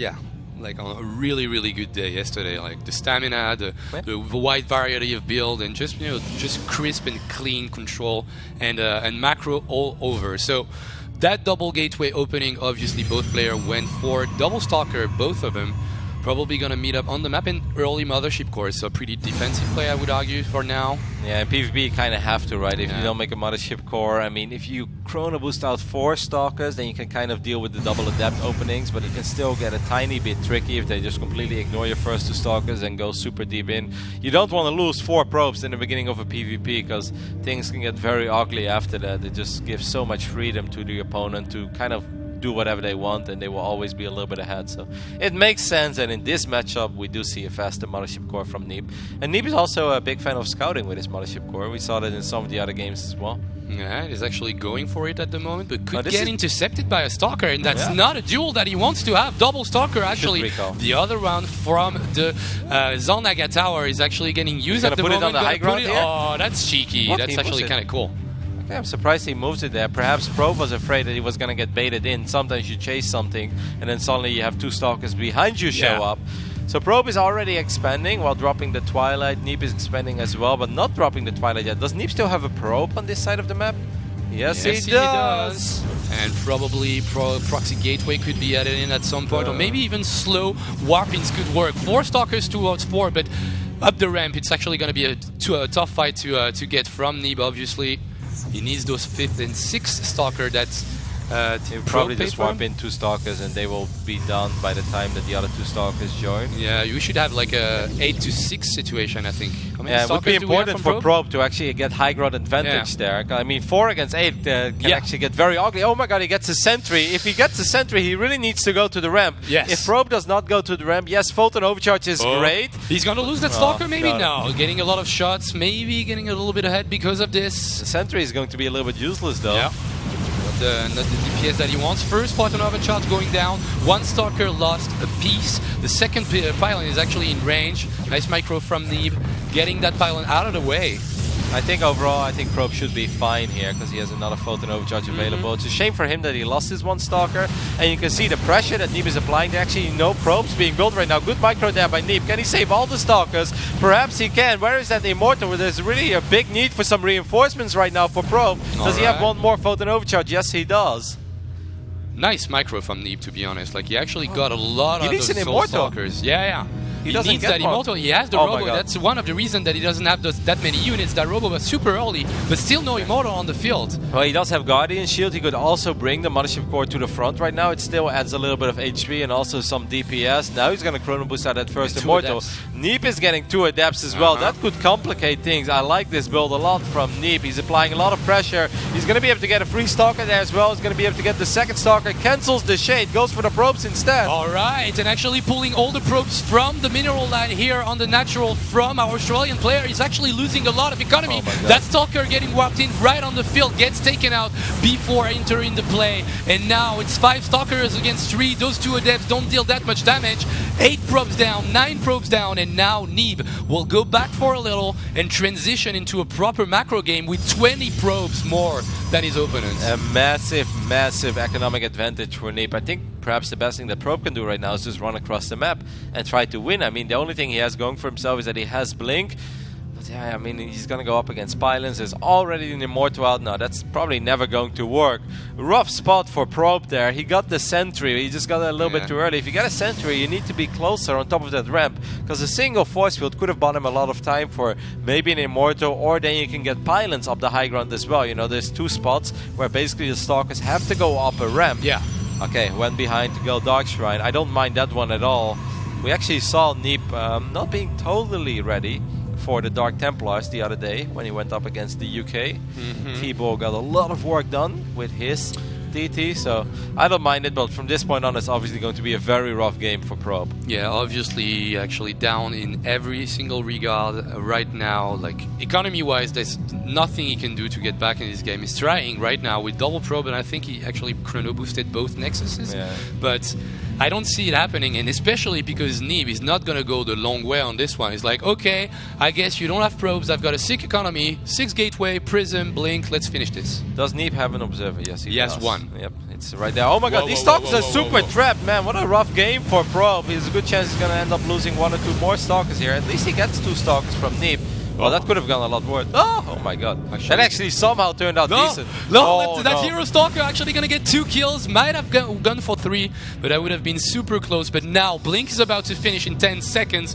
like on a really good day yesterday. Like the stamina, the wide variety of build, and just crisp and clean control and macro all over. So that double gateway opening, obviously both players went for double stalker, both of them. Probably going to meet up on the map in early Mothership Core, so pretty defensive play, I would argue, for now. Yeah, in PvP you kind of have to, right? If you don't make a Mothership Core, I mean, if you chrono boost out 4 Stalkers, then you can kind of deal with the double adept openings, but it can still get a tiny bit tricky if they just completely ignore your first 2 Stalkers and go super deep in. You don't want to lose 4 probes in the beginning of a PvP, because things can get very ugly after that. It just gives so much freedom to the opponent to kind of do whatever they want, and they will always be a little bit ahead. So it makes sense, and in this matchup we do see a faster Mothership Core from Neep. And Neep is also a big fan of scouting with his Mothership Core. We saw that in some of the other games as well. Yeah, he's actually going for it at the moment, but could get intercepted by a Stalker, and that's not a duel that he wants to have. Double Stalker, actually. The other round from the Zalnaga Tower is actually getting used at the moment. Put it on the high ground here? Oh, that's cheeky. That's actually kind of cool. Yeah, I'm surprised he moves it there. Perhaps Probe was afraid that he was going to get baited in. Sometimes you chase something, and then suddenly you have 2 Stalkers behind you show up. So Probe is already expanding while dropping the Twilight. Neep is expanding as well, but not dropping the Twilight yet. Does Neep still have a Probe on this side of the map? Yes, he does. And probably Proxy Gateway could be added in at some point, or maybe even slow Warpings could work. 4 Stalkers towards 4, but up the ramp, it's actually going to be a tough fight to get from Neep, obviously. He needs those 5th and 6th Stalker that's he'll probably just swap in 2 Stalkers and they will be done by the time that the other 2 Stalkers join. Yeah, you should have like a 8 to 6 situation, I think. Yeah, it would be important for Probe to actually get high ground advantage there. I mean, 4 against 8 can actually get very ugly. Oh my god, he gets a sentry. If he gets a sentry, he really needs to go to the ramp. Yes. If Probe does not go to the ramp, yes, Photon Overcharge is great. He's going to lose that Stalker, maybe? No, getting a lot of shots, maybe getting a little bit ahead because of this. The sentry is going to be a little bit useless though. Yeah. Not the DPS that he wants. First Photon Overcharge going down. 1 Stalker lost a piece. The second pylon is actually in range. Nice micro from Neeb, getting that pylon out of the way. I think overall, I think Probe should be fine here because he has another Photon Overcharge available. It's a shame for him that he lost his one Stalker, and you can see the pressure that Neeb is applying. There actually no probes being built right now. Good micro there by Neeb. Can he save all the Stalkers? Perhaps he can. Where is that Immortal? Where there's really a big need for some reinforcements right now for Probe. Does he have one more Photon Overcharge? Yes, he does. Nice micro from Neeb, to be honest. Like, he actually got a lot of those Soul Immortal. Stalkers. Yeah. He needs that Immortal. He has the Robo. That's one of the reasons that he doesn't have that many units. That Robo was super early, but still no Immortal on the field. Well, he does have Guardian Shield. He could also bring the Mothership Core to the front right now. It still adds a little bit of HP and also some DPS. Now he's going to Chrono Boost out that first Immortal. Neeb is getting 2 Adepts as well. That could complicate things. I like this build a lot from Neeb. He's applying a lot of pressure. He's going to be able to get a free Stalker there as well. He's going to be able to get the second Stalker. Cancels the Shade. Goes for the probes instead. Alright, and actually pulling all the probes from the mineral line here on the natural from our Australian player. He's actually losing a lot of economy. That Stalker getting warped in right on the field, gets taken out before entering the play. And now it's 5 Stalkers against 3. Those 2 Adepts don't deal that much damage. 8 probes down, 9 probes down, and now Neeb will go back for a little and transition into a proper macro game with 20 probes more than his opponent. A massive economic advantage for Neeb. I think perhaps the best thing that Probe can do right now is just run across the map and try to win. I mean, the only thing he has going for himself is that he has Blink. But yeah, I mean, he's going to go up against Pylons. There's already an Immortal out now. That's probably never going to work. Rough spot for Probe there. He got the Sentry. He just got it a little bit too early. If you get a Sentry, you need to be closer on top of that ramp, because a single force field could have bought him a lot of time for maybe an Immortal, or then you can get Pylons up the high ground as well. You know, there's 2 spots where basically the Stalkers have to go up a ramp. Yeah. Okay, went behind to go Dark Shrine. I don't mind that one at all. We actually saw Neeb not being totally ready for the Dark Templars the other day when he went up against the UK. T-Ball got a lot of work done with his DT, so I don't mind it, but from this point on it's obviously going to be a very rough game for Probe. Yeah, obviously actually down in every single regard right now. Like, economy wise, there's nothing he can do to get back in this game. He's trying right now with double Probe, and I think he actually chrono boosted both Nexuses, but I don't see it happening, and especially because Neeb is not going to go the long way on this one. He's like, okay, I guess you don't have probes, I've got a 6 economy, 6 gateway, Prism, Blink, let's finish this. Does Neeb have an Observer? Yes, he does. Yes, 1. Yep, it's right there. Oh my god, these Stalkers are super trapped, man. What a rough game for Probe. There's a good chance he's going to end up losing 1 or 2 more Stalkers here. At least he gets 2 Stalkers from Neeb. Well, that could have gone a lot worse. Oh my god. That actually somehow turned out decent. That Hero Stalker actually going to get 2 kills. Might have gone for 3, but that would have been super close. But now Blink is about to finish in 10 seconds.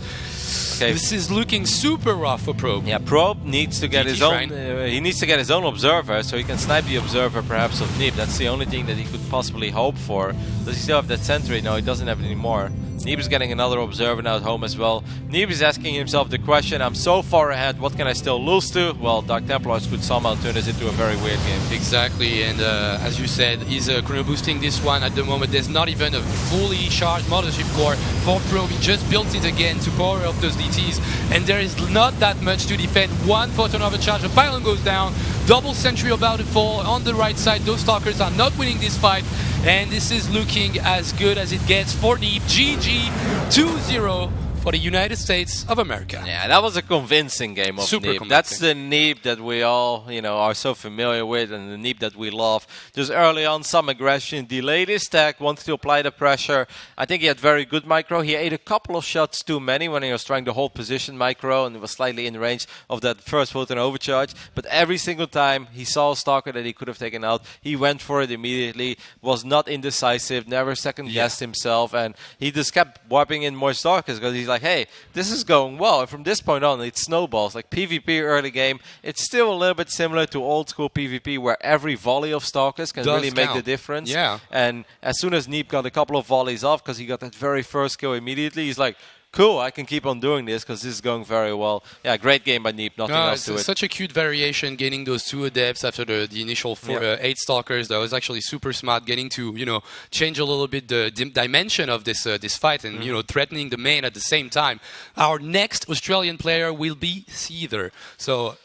Okay. This is looking super rough for Probe. Yeah, Probe needs to get his own. He needs to get his own Observer, so he can snipe the Observer perhaps of Neeb. That's the only thing that he could possibly hope for. Does he still have that Sentry? No, he doesn't have it anymore. Neeb is getting another Observer now at home as well. Neeb is asking himself the question, I'm so far ahead, what can I still lose to? Well, Dark Templars could somehow turn this into a very weird game. Exactly, and as you said, he's chrono boosting this one at the moment. There's not even a fully charged Mothership Core for Probe. He just built it again to power up those DTs, and there is not that much to defend. 1 Photon Overcharge, a Pylon goes down, double Sentry about to fall on the right side. Those Stalkers are not winning this fight, and this is looking as good as it gets for Neeb. GG 2-0 for the United States of America. Yeah, that was a convincing game of Neeb. That's the Neeb that we all, are so familiar with, and the Neeb that we love. Just early on, some aggression, delayed his stack, wanted to apply the pressure. I think he had very good micro. He ate a couple of shots too many when he was trying to hold position micro, and it was slightly in range of that first Photon Overcharge. But every single time he saw a Stalker that he could have taken out, he went for it immediately, was not indecisive, never second-guessed himself, and he just kept warping in more Stalkers because he's like, hey, this is going well. And from this point on, it snowballs. Like PvP early game, it's still a little bit similar to old school PvP where every volley of Stalkers can really make the difference. Yeah. And as soon as Neeb got a couple of volleys off, because he got that very first kill immediately, he's like, cool, I can keep on doing this because this is going very well. Yeah, great game by Neeb, nothing else to it. Such a cute variation, getting those 2 Adepts after the initial 8 Stalkers. That was actually super smart, getting to, change a little bit the dimension of this fight and, threatening the main at the same time. Our next Australian player will be Seether. So,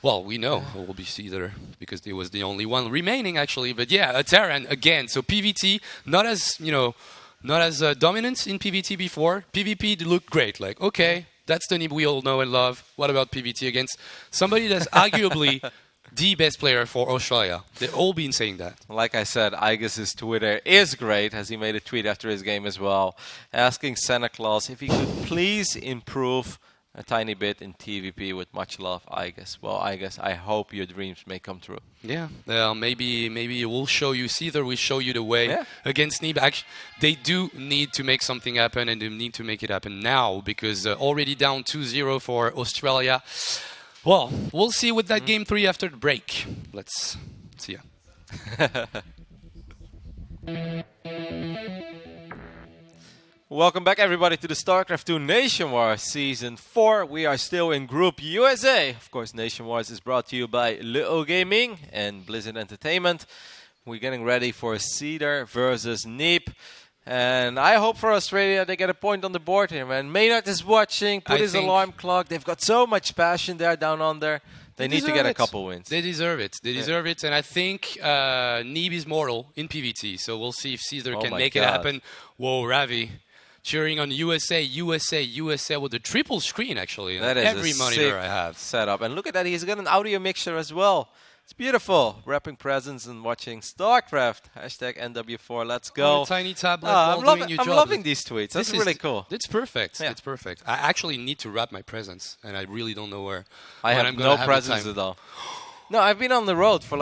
well, we know it will be Seether because he was the only one remaining, actually. But yeah, a Terran again. So PVT, not as dominant in PvT before. PvP looked great. Like, okay, That's the Nib we all know and love. What about PVT against somebody that's arguably the best player for Australia? They've all been saying that. Like I said, Igus' Twitter is great, as he made a tweet after his game as well, asking Santa Claus if he could please improve a tiny bit in TVP with much love, Igus. Well, Igus, I hope your dreams may come true. Yeah, maybe we'll show you. Caesar will show you the way against Nib. Actually, they do need to make something happen, and they need to make it happen now because already down 2-0 for Australia. Well, we'll see with that game 3 after the break. Let's see ya. Welcome back, everybody, to the Starcraft 2 Nation Wars Season 4. We are still in Group USA. Of course, Nation Wars is brought to you by Leo Gaming and Blizzard Entertainment. We're getting ready for Cedar versus Neep. And I hope for Australia they get a point on the board here, man. Maynard is watching, put his alarm clock. They've got so much passion there down under. They need to get a couple wins. They deserve it. They deserve it. And I think Neeb is mortal in PVT. So we'll see if Caesar can make it happen. Whoa, Ravi. Cheering on USA, USA, USA with a triple screen, actually. That is every a monitor sick I have. setup. And look at that. He's got an audio mixture as well. It's beautiful. Wrapping presents and watching Starcraft. Hashtag NW4. Let's go. On a tiny tablet I'm doing your job. loving these tweets. That's really cool. It's perfect. Yeah. It's perfect. I actually need to wrap my presents, and I really don't know where. I have no presents at all. No, I've been on the road for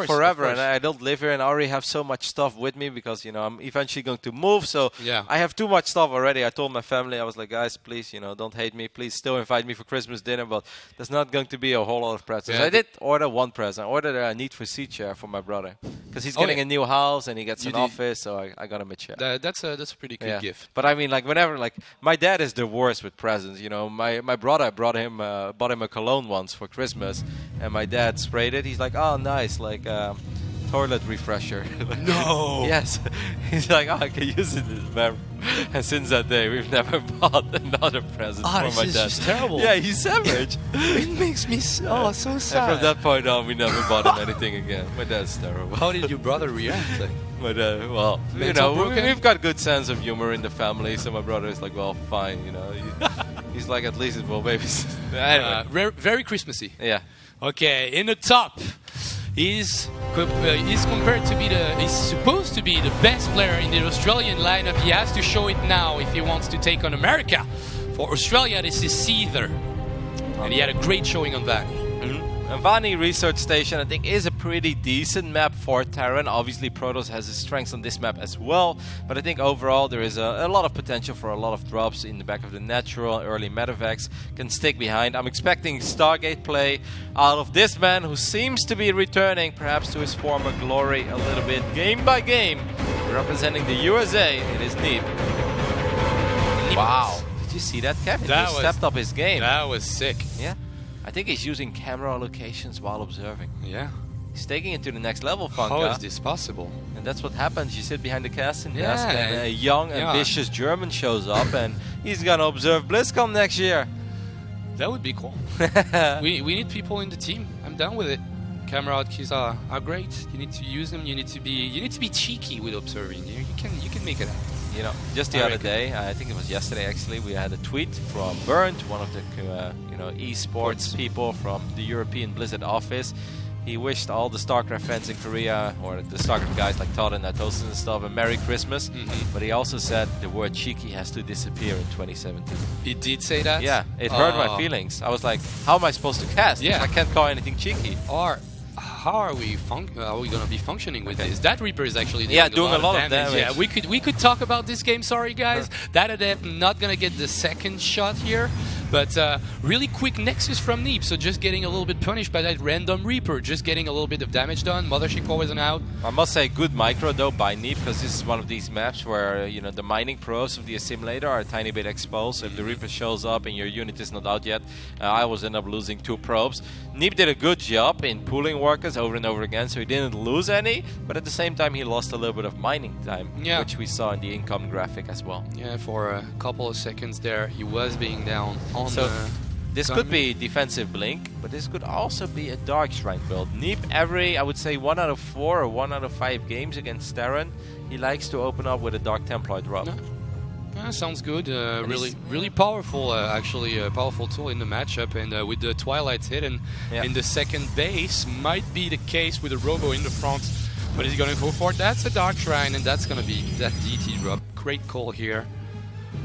forever, and I don't live here, and I already have so much stuff with me because, I'm eventually going to move, so I have too much stuff already. I told my family, I was like, guys, please, don't hate me. Please still invite me for Christmas dinner, but there's not going to be a whole lot of presents. I did order one present. I ordered a Need for Seat chair for my brother because he's getting a new house, and he gets an office, so I got him a chair. That's a pretty good gift. But I mean, whenever, my dad is the worst with presents. My brother bought him a cologne once for Christmas, and my dad sprayed it. He's like, oh, nice, toilet refresher. No. Yes. He's like, oh, I can use it. And since that day, we've never bought another present for my dad. This is just terrible. Yeah, he's savage. It makes me so sad. And from that point on, we never bought him anything again. My dad's terrible. How did your brother react? My dad, we've got good sense of humor in the family, so my brother is like, well, fine, He's like, at least it will maybe. Anyway. Very Christmassy. Yeah. Okay, in the top, he's compared to be he's supposed to be the best player in the Australian lineup. He has to show it now if he wants to take on America. For Australia, this is Caesar, and he had a great showing on that. And Vani Research Station, I think, is a pretty decent map for Terran. Obviously, Protoss has his strengths on this map as well. But I think overall there is a lot of potential for a lot of drops in the back of the natural. Early Medevacs can stick behind. I'm expecting Stargate play out of this man who seems to be returning perhaps to his former glory a little bit. Game by game, representing the USA, it is Neep. Wow. Did you see that, Kevin? He stepped up his game. That was sick. Yeah. I think he's using camera locations while observing. Yeah. He's taking it to the next level, Funka. How is this possible? And that's what happens. You sit behind the casting desk and a young, ambitious German shows up and he's going to observe BlizzCon next year. That would be cool. we need people in the team. I'm down with it. Camera hotkeys are great. You need to use them. You need to be cheeky with observing. You can make it happen. Just the other day, I think it was yesterday actually, we had a tweet from Bernd, one of the esports people from the European Blizzard office. He wished all the StarCraft fans in Korea, or the StarCraft guys like Todd and Natosis and stuff, a Merry Christmas. But he also said the word cheeky has to disappear in 2017. He did say that? Yeah, it hurt my feelings. I was like, how am I supposed to cast if I can't call anything cheeky? Or how are we going to be functioning with this? That Reaper is actually doing a lot of damage. Yeah, we could talk about this game. Sorry, guys. That Adept not going to get the second shot here. But really quick Nexus from Neep, so just getting a little bit punished by that random Reaper, just getting a little bit of damage done. Mothership Core wasn't out. I must say good micro though by Neep, because this is one of these maps where the mining pros of the assimilator are a tiny bit exposed. So if the Reaper shows up and your unit is not out yet, I always end up losing 2 probes. Neep did a good job in pooling workers over and over again, so he didn't lose any, but at the same time he lost a little bit of mining time, which we saw in the income graphic as well. Yeah, for a couple of seconds there he was being down. So this could be defensive Blink, but this could also be a Dark Shrine build. Neep I would say 1 out of 4 or 1 out of 5 games against Terran, he likes to open up with a Dark Templar drop. Sounds good. Really powerful, actually. Powerful tool in the matchup. And with the Twilight hidden in the second base, might be the case with the Robo in the front. But is he going to go for it? That's a Dark Shrine, and that's going to be that DT drop. Great call here.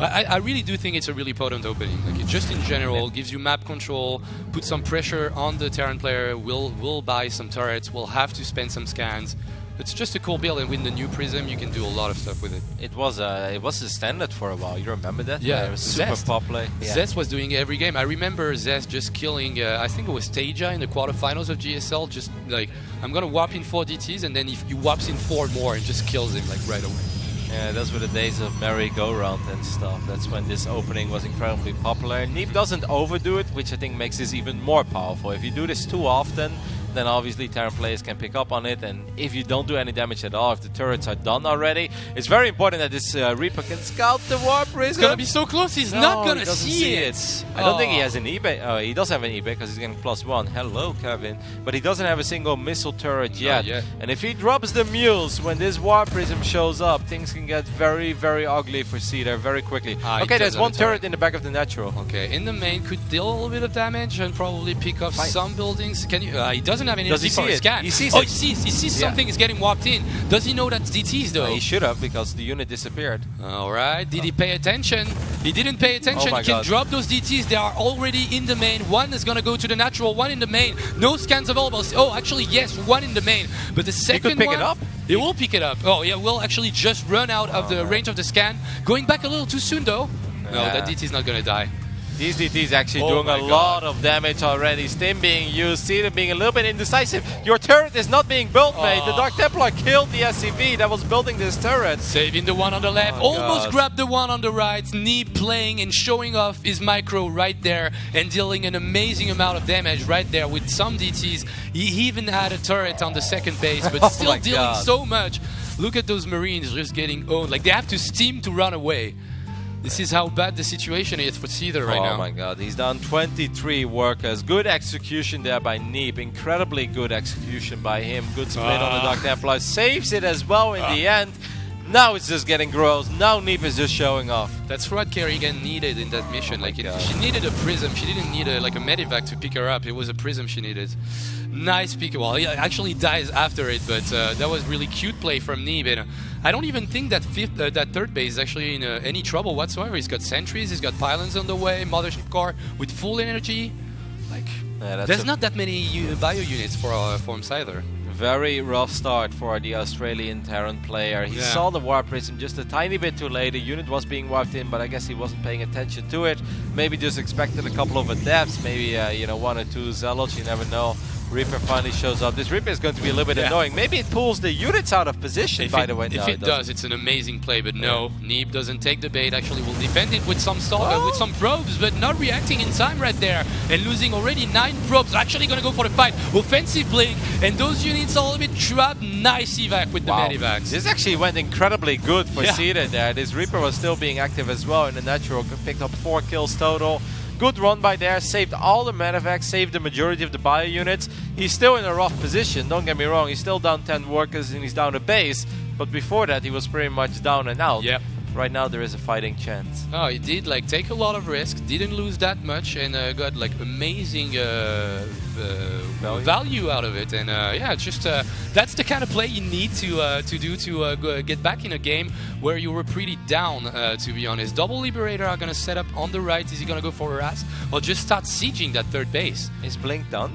I really do think it's a really potent opening. Like, it just in general gives you map control, put some pressure on the Terran player. We'll buy some turrets. We'll have to spend some scans. It's just a cool build, and with the new Prism, you can do a lot of stuff with it. It was a standard for a while. You remember that? Yeah, it was super popular. Yeah. Zest was doing it every game. I remember Zest just killing, I think it was Taja in the quarterfinals of GSL. Just like, I'm gonna warp in 4 DTs, and then if he warps in 4 more and just kills him like right away. Yeah, those were the days of merry-go-round and stuff. That's when this opening was incredibly popular. Neep doesn't overdo it, which I think makes this even more powerful. If you do this too often, then obviously Terran players can pick up on it, and if you don't do any damage at all, if the turrets are done already, it's very important that this Reaper can scout the Warp Prism. It's gonna be so close, he's not gonna see it. I don't think he has an eBay. Oh, he does have an eBay because he's getting +1. Hello, Kevin. But he doesn't have a single missile turret yet. And if he drops the mules when this Warp Prism shows up, things can get very, very ugly for Cedar very quickly. Okay, there's one turret in the back of the natural. Okay, in the main, could deal a little bit of damage and probably pick off some buildings. Can you? He doesn't have any Does he see it? Scan. He sees it. He sees something is getting warped in. Does he know that's DTs though? He should have, because the unit disappeared. Alright, did he pay attention? He didn't pay attention. He can drop those DTs. They are already in the main. One is gonna go to the natural, one in the main. No scans available. Oh, actually, yes, one in the main. But the second one... He could pick it up? He will pick it up. Oh, yeah, we'll actually just run out of the range of the scan. Going back a little too soon though. No, that DT is not gonna die. These DTs actually doing a lot of damage already. Stim being used, Cedar being a little bit indecisive. Your turret is not being built, mate. The Dark Templar killed the SCV that was building this turret. Saving the one on the left, almost grabbed the one on the right. Knee playing and showing off his micro right there and dealing an amazing amount of damage right there with some DTs. He even had a turret on the second base, but still dealing so much. Look at those Marines just getting owned. Like, they have to steam to run away. This is how bad the situation is for Cedar right now. Oh my god, he's down 23 workers. Good execution there by Neep. Incredibly good execution by him. Good split on the Dark Templar. Saves it as well in the end. Now it's just getting gross. Now Neep is just showing off. That's what Kerrigan needed in that mission. She needed a prism. She didn't need a medevac to pick her up. It was a prism she needed. Nice pick. Well, he actually dies after it, but that was really cute play from Neep. And I don't even think that that third base is actually in any trouble whatsoever. He's got sentries, he's got pylons on the way, mothership core with full energy. Like, there's not that many bio units for him either. Very rough start for the Australian Terran player. He saw the Warp Prism just a tiny bit too late. The unit was being warped in, but I guess he wasn't paying attention to it. Maybe just expected a couple of adepts, maybe 1 or 2 zealots, you never know. Reaper finally shows up. This Reaper is going to be a little bit annoying. Maybe it pulls the units out of position, by the way. If it does, it's an amazing play, but no. Neep doesn't take the bait. Actually, will defend it with some with some probes, but not reacting in time right there. And losing already 9 probes. Actually going to go for the fight. Offensive blink, and those units are a little bit trapped. Nice evac with the medivacs. This actually went incredibly good for Cedar there. This Reaper was still being active as well in the natural. Picked up 4 kills total. Good run by there, saved all the medevacs, saved the majority of the bio units. He's still in a rough position, don't get me wrong. He's still down 10 workers and he's down a base. But before that, he was pretty much down and out. Yep. Right now, there is a fighting chance. Oh, he did take a lot of risk, didn't lose that much, and got amazing value out of it. And just that's the kind of play you need to do to get back in a game where you were pretty down, to be honest. Double Liberator are going to set up on the right. Is he going to go for a harass or just start sieging that third base? Is Blink done?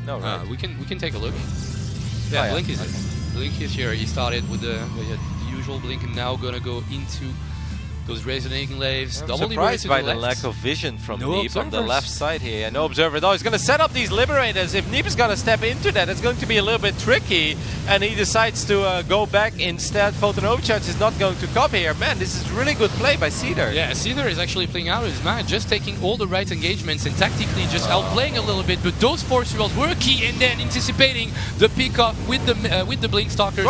No, right? We can take a look. Yeah, Blink is Blink is here. He started with the usual Blink and now going to go into those resonating waves. I'm surprised by the lack of vision from Neep on the left side here. No observer though. He's going to set up these Liberators. If Neep is going to step into that, it's going to be a little bit tricky. And he decides to go back instead. Photon Overcharge is not going to come here. Man, this is really good play by Cedar. Yeah, Cedar is actually playing out of his mind, just taking all the right engagements and tactically just outplaying a little bit. But those force fields were key, and then anticipating the pick-off with the Blink Stalkers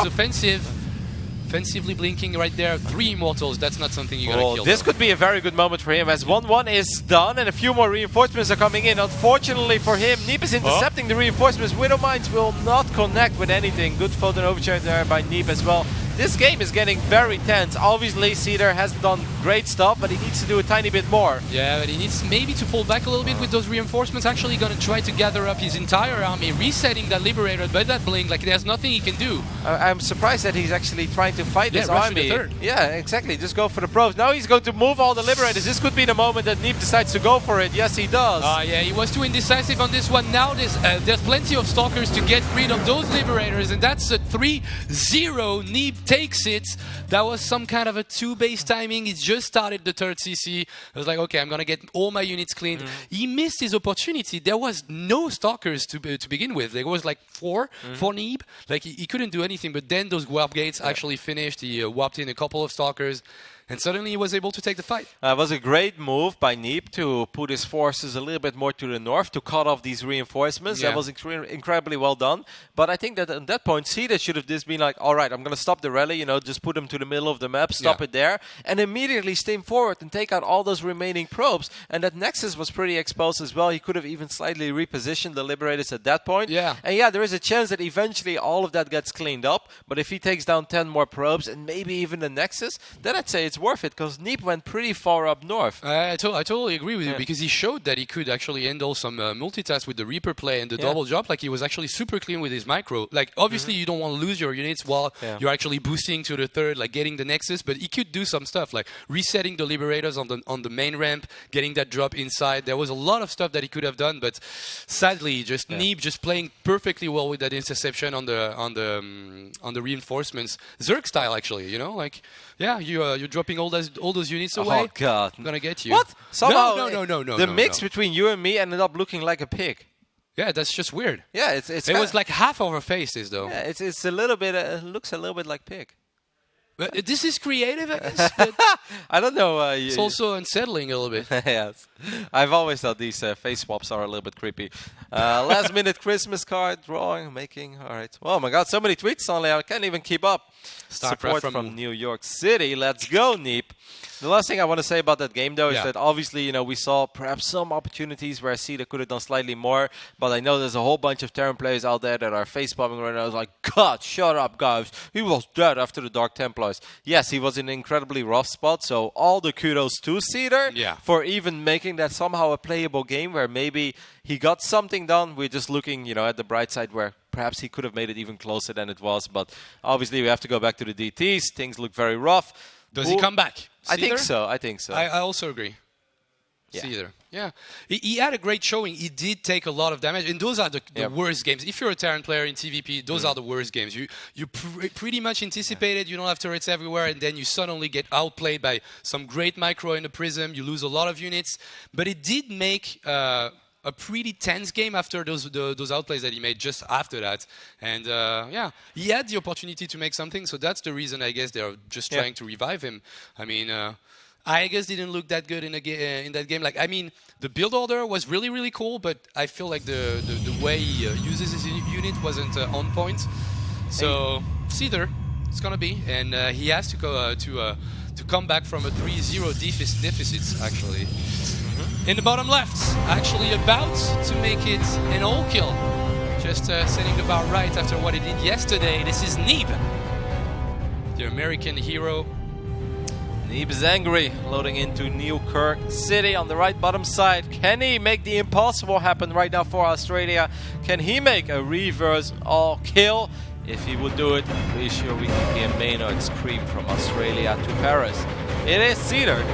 offensively blinking right there. 3 immortals, that's not something you gotta kill. This could be a very good moment for him as 1-1 is done and a few more reinforcements are coming in. Unfortunately for him, Neep is intercepting the reinforcements. Widow Mines will not connect with anything. Good Photon Overcharge there by Neep as well. this game is getting very tense. Obviously, Cedar hasn't done great stuff, but he needs to do a tiny bit more. Yeah, but he needs maybe to pull back a little bit with those reinforcements. Actually going to try to gather up his entire army, resetting that Liberator, but that Blink, like there's nothing he can do. I'm surprised that he's actually trying to fight this rush army. the third. Yeah, exactly. Just go for the probes. Now he's going to move all the Liberators. This could be the moment that Neep decides to go for it. Yes, he does. Yeah, he was too indecisive on this one. Now there's plenty of Stalkers to get rid of those Liberators, and that's a 3-0. Neep takes it. That was some kind of a 2-base timing. He just started the third CC. I was like, okay, I'm gonna get all my units cleaned. He missed his opportunity. There was no Stalkers to begin with. There was like 4 for Neep. Like he couldn't do anything. But then those warp gates actually finished. He warped in a couple of Stalkers. And suddenly he was able to take the fight. It was a great move by Neep to put his forces a little bit more to the north to cut off these reinforcements. Yeah. That was incredibly well done. But I think that at that point, Cedar should have just been like, all right, I'm going to stop the rally, just put them to the middle of the map, stop it there, and immediately steam forward and take out all those remaining probes. And that Nexus was pretty exposed as well. He could have even slightly repositioned the Liberators at that point. Yeah. And yeah, there is a chance that eventually all of that gets cleaned up. But if he takes down 10 more probes and maybe even the Nexus, then I'd say it's worth it, because Neep went pretty far up north. I totally agree with you, because he showed that he could actually handle some multitask with the Reaper play and the double jump. Like he was actually super clean with his micro. Like obviously you don't want to lose your units while you're actually boosting to the third, like getting the Nexus, but he could do some stuff like resetting the Liberators on the main ramp, getting that drop inside. There was a lot of stuff that he could have done, but sadly Neep just playing perfectly well with that interception on the reinforcements, Zerg style actually. You're dropping all those units away. Oh God! I'm gonna get you. What? Somehow, no. The mix between you and me ended up looking like a pig. Yeah, that's just weird. Yeah, it was like half of our faces though. Yeah, it's a little bit. It looks a little bit like pig. But this is creative, I guess. But I don't know. it's also unsettling a little bit. Yes, I've always thought these face swaps are a little bit creepy. Last minute Christmas card drawing, making. All right. Oh my God, so many tweets only. I can't even keep up. Starcraft Support from New York City. Let's go, Neep. The last thing I want to say about that game, though, is that obviously, we saw perhaps some opportunities where Cedar could have done slightly more. But I know there's a whole bunch of Terran players out there that are face-bombing right now. I was like, God, shut up, guys. He was dead after the Dark Templars. Yes, he was in an incredibly rough spot. So all the kudos to Cedar for even making that somehow a playable game where maybe he got something done. We're just looking, at the bright side where perhaps he could have made it even closer than it was. But obviously, we have to go back to the DTs. Things look very rough. Does he come back? I think so. I also agree. Cedar. Yeah. He had a great showing. He did take a lot of damage. And those are the worst games. If you're a Terran player in TVP, those are the worst games. You pretty much anticipate it. You don't have turrets everywhere. And then you suddenly get outplayed by some great micro in the Prism. You lose a lot of units. But it did make a pretty tense game after those outplays that he made just after that. And he had the opportunity to make something. So that's the reason I guess they're just trying to revive him. I mean, I guess didn't look that good in that game. Like, I mean, the build order was really, really cool, but I feel like the way he uses his unit wasn't on point. So Cedar, it's gonna be, and he has to go to come back from a 3-0 deficit actually. In the bottom left, actually about to make it an all kill. Just setting the bar right after what he did yesterday. This is Neep, the American hero. Neep is angry, loading into New Kirk City on the right bottom side. Can he make the impossible happen right now for Australia? Can he make a reverse all kill? If he would do it, I'm pretty sure we can hear Maynard scream from Australia to Paris. It is Cedar.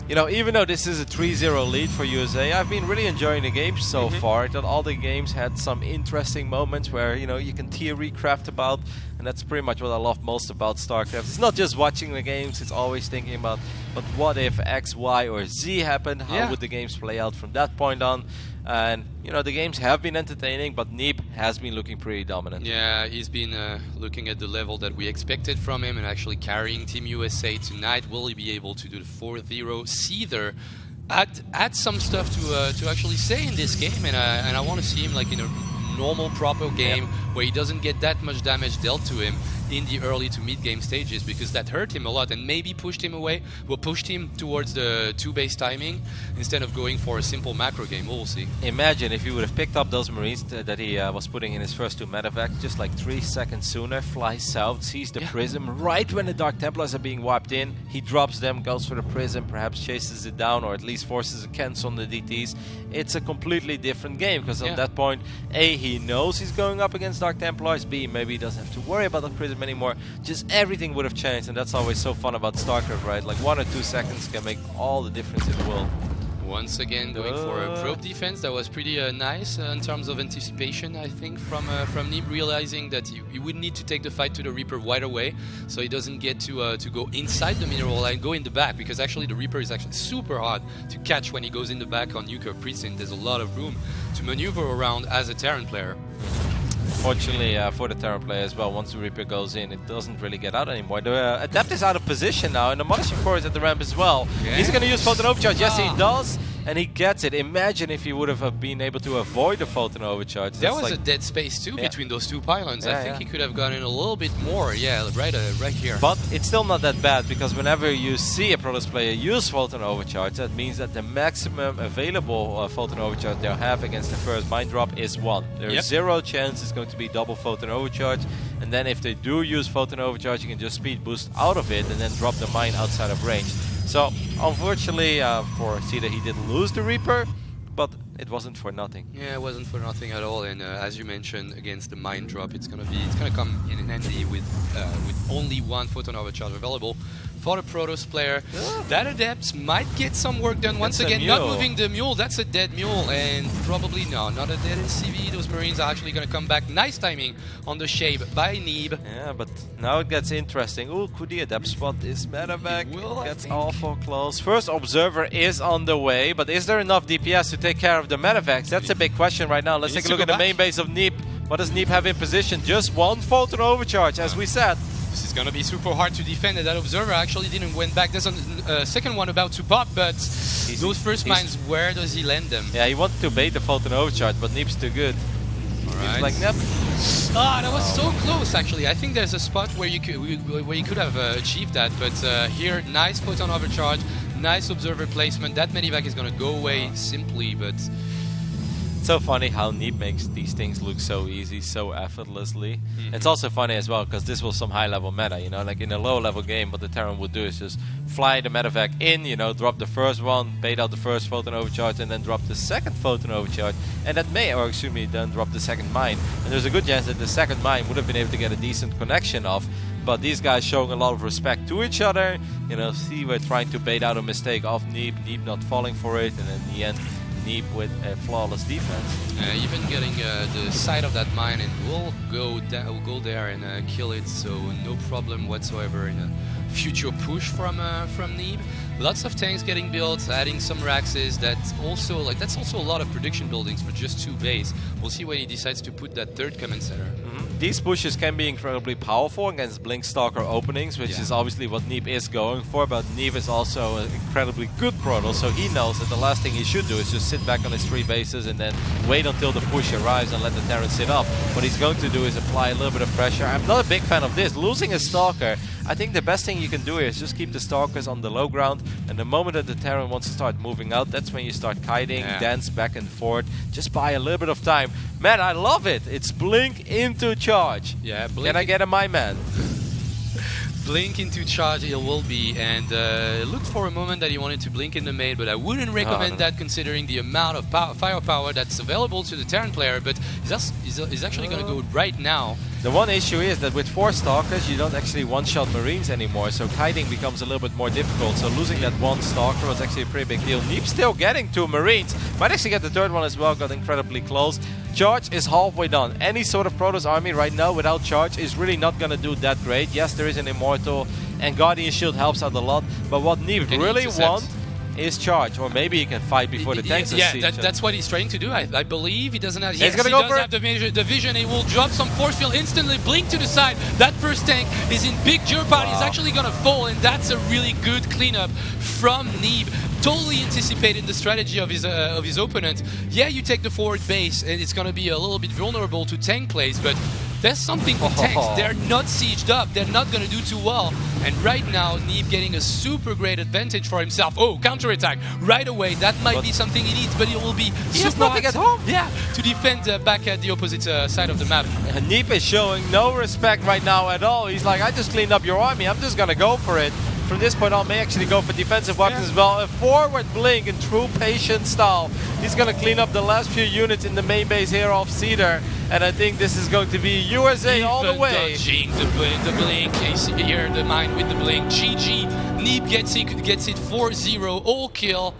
Even though this is a 3-0 lead for USA, I've been really enjoying the game so far. I thought all the games had some interesting moments where, you can theory craft about, and that's pretty much what I love most about StarCraft. It's not just watching the games, it's always thinking about, but what if X, Y, or Z happened? How would the games play out from that point on? And, the games have been entertaining, but Neep has been looking pretty dominant. Yeah, he's been looking at the level that we expected from him and actually carrying Team USA tonight. Will he be able to do the 4-0? Cedar add some stuff to actually say in this game, and I want to see him like in a normal, proper game where he doesn't get that much damage dealt to him. in the early to mid-game stages, because that hurt him a lot and maybe pushed him away, well, pushed him towards the 2-base timing instead of going for a simple macro game. We'll see. Imagine if he would have picked up those Marines that he was putting in his first 2 medevacs, just like 3 seconds sooner, flies south, sees the Prism right when the Dark Templars are being wiped in. He drops them, goes for the Prism, perhaps chases it down, or at least forces a cancel on the DTs. It's a completely different game, because at that point, A, he knows he's going up against Dark Templars, B, maybe he doesn't have to worry about the Prism anymore. Just everything would have changed, and that's always so fun about Starcraft, right? Like 1 or 2 seconds can make all the difference in the world. Once again going for a probe defense. That was pretty nice in terms of anticipation, I think, from Neeb, realizing that he would need to take the fight to the Reaper right away, so he doesn't get to go inside the mineral line, go in the back, because actually the Reaper is actually super hard to catch when he goes in the back on Nuke or Precinct. There's a lot of room to maneuver around as a Terran player. Fortunately for the Terran player as well, once the Reaper goes in, it doesn't really get out anymore. The Adept is out of position now, and the Mothership Core is at the ramp as well. He's going to use Photon Overcharge. Yes, he does, and he gets it. Imagine if he would have been able to avoid the Photon Overcharge. There was a dead space too between those 2 pylons. I think he could have gotten a little bit more. Yeah, right here. But it's still not that bad, because whenever you see a Protoss player use Photon Overcharge, that means that the maximum available Photon Overcharge they'll have against the first mine drop is 1. There is 0 chance it's going to be double Photon Overcharge, and then if they do use Photon Overcharge, you can just speed boost out of it and then drop the mine outside of range. So unfortunately for Sida, he did lose the Reaper, but it wasn't for nothing. Yeah, it wasn't for nothing at all. And as you mentioned, against the mine drop, it's gonna come in handy with only 1 Photon Overcharge available for the Protoss player. That Adept might get some work done once again. Not moving the mule, that's a dead mule, and probably not a dead SCV. Those Marines are actually gonna come back. Nice timing on the Shape by Neeb. Yeah, but now it gets interesting. Ooh, could the Adept spot this medevac? Gets awful close. First Observer is on the way, but is there enough DPS to take care of the medevacs? That's a big question right now. Let's take a look at the main base of Neeb. What does Neeb have in position? Just 1 Photon Overcharge, as we said. This is gonna be super hard to defend, and that Observer actually didn't went back. There's a second one about to pop, but those first mines, where does he land them? Yeah, he wanted to bait the Photon Overcharge, but Neeb's too good. He's like, nope. That was so close, actually. I think there's a spot where you could have achieved that, but here, nice Photon Overcharge, nice Observer placement. That Medivac is gonna go away simply, but so funny how Neeb makes these things look so easy, so effortlessly. It's also funny as well, because this was some high-level meta, you know, like in a low-level game, what the Terran would do is just fly the medevac in, you know, drop the first one, bait out the first Photon Overcharge, and then drop the second Photon Overcharge, and that may, or excuse me, then drop the second mine. And there's a good chance that the second mine would have been able to get a decent connection off, but these guys showing a lot of respect to each other, you know, see we're trying to bait out a mistake off Neeb, Neeb not falling for it, and in the end, Neeb with a flawless defense. Even getting the side of that mine, and we'll go there and kill it, so no problem whatsoever in a future push from Neeb. Lots of tanks getting built, adding some Raxes. That's also a lot of prediction buildings for just 2 base. We'll see when he decides to put that 3rd command center. These pushes can be incredibly powerful against Blink Stalker openings, which is obviously what Neeb is going for, but Neeb is also an incredibly good Protoss, so he knows that the last thing he should do is just sit back on his 3 bases and then wait until the push arrives and let the Terran sit up. What he's going to do is apply a little bit of pressure. I'm not a big fan of this. Losing a Stalker, I think the best thing you can do here is just keep the Stalkers on the low ground, and the moment that the Terran wants to start moving out, that's when you start kiting, dance back and forth, just buy a little bit of time. Man, I love it. It's Blink into charge. Yeah, Blink. Can I get a my man? Blink into charge it will be, and looked for a moment that he wanted to blink in the main, but I wouldn't recommend that considering the amount of firepower that's available to the Terran player, but he's actually going to go right now. The one issue is that with 4 Stalkers, you don't actually one-shot Marines anymore, so kiting becomes a little bit more difficult. So losing that 1 Stalker was actually a pretty big deal. Neeb still getting 2 Marines. Might actually get the 3rd one as well, got incredibly close. Charge is halfway done. Any sort of Protoss army right now without Charge is really not going to do that great. Yes, there is an Immortal, and Guardian Shield helps out a lot, but what Neeb really wants is Charge, or maybe he can fight before the tanks are sieged. That's what he's trying to do. I believe he doesn't have. Yes, he does have the vision. He will drop some force field instantly. Blink to the side. That first tank is in big jeopardy. He's actually gonna fall, and that's a really good cleanup from Neeb. totally anticipated the strategy of his opponent. Yeah, you take the forward base, and it's gonna be a little bit vulnerable to tank plays, but there's something with tanks. They're not sieged up. They're not gonna do too well. And right now, Neeb getting a super great advantage for himself. Oh, counterattack right away. That might be something he needs, but it will be he has nothing at home. Yeah, to defend back at the opposite side of the map. Neeb is showing no respect right now at all. He's like, I just cleaned up your army. I'm just gonna go for it. From this point on, may actually go for defensive weapons as well. A forward blink in true patient style. He's going to clean up the last few units in the main base here off Cedar. And I think this is going to be USA all the way. Dodging the blink. Here, the mine with the blink. GG. Neeb gets it 4-0. All kill.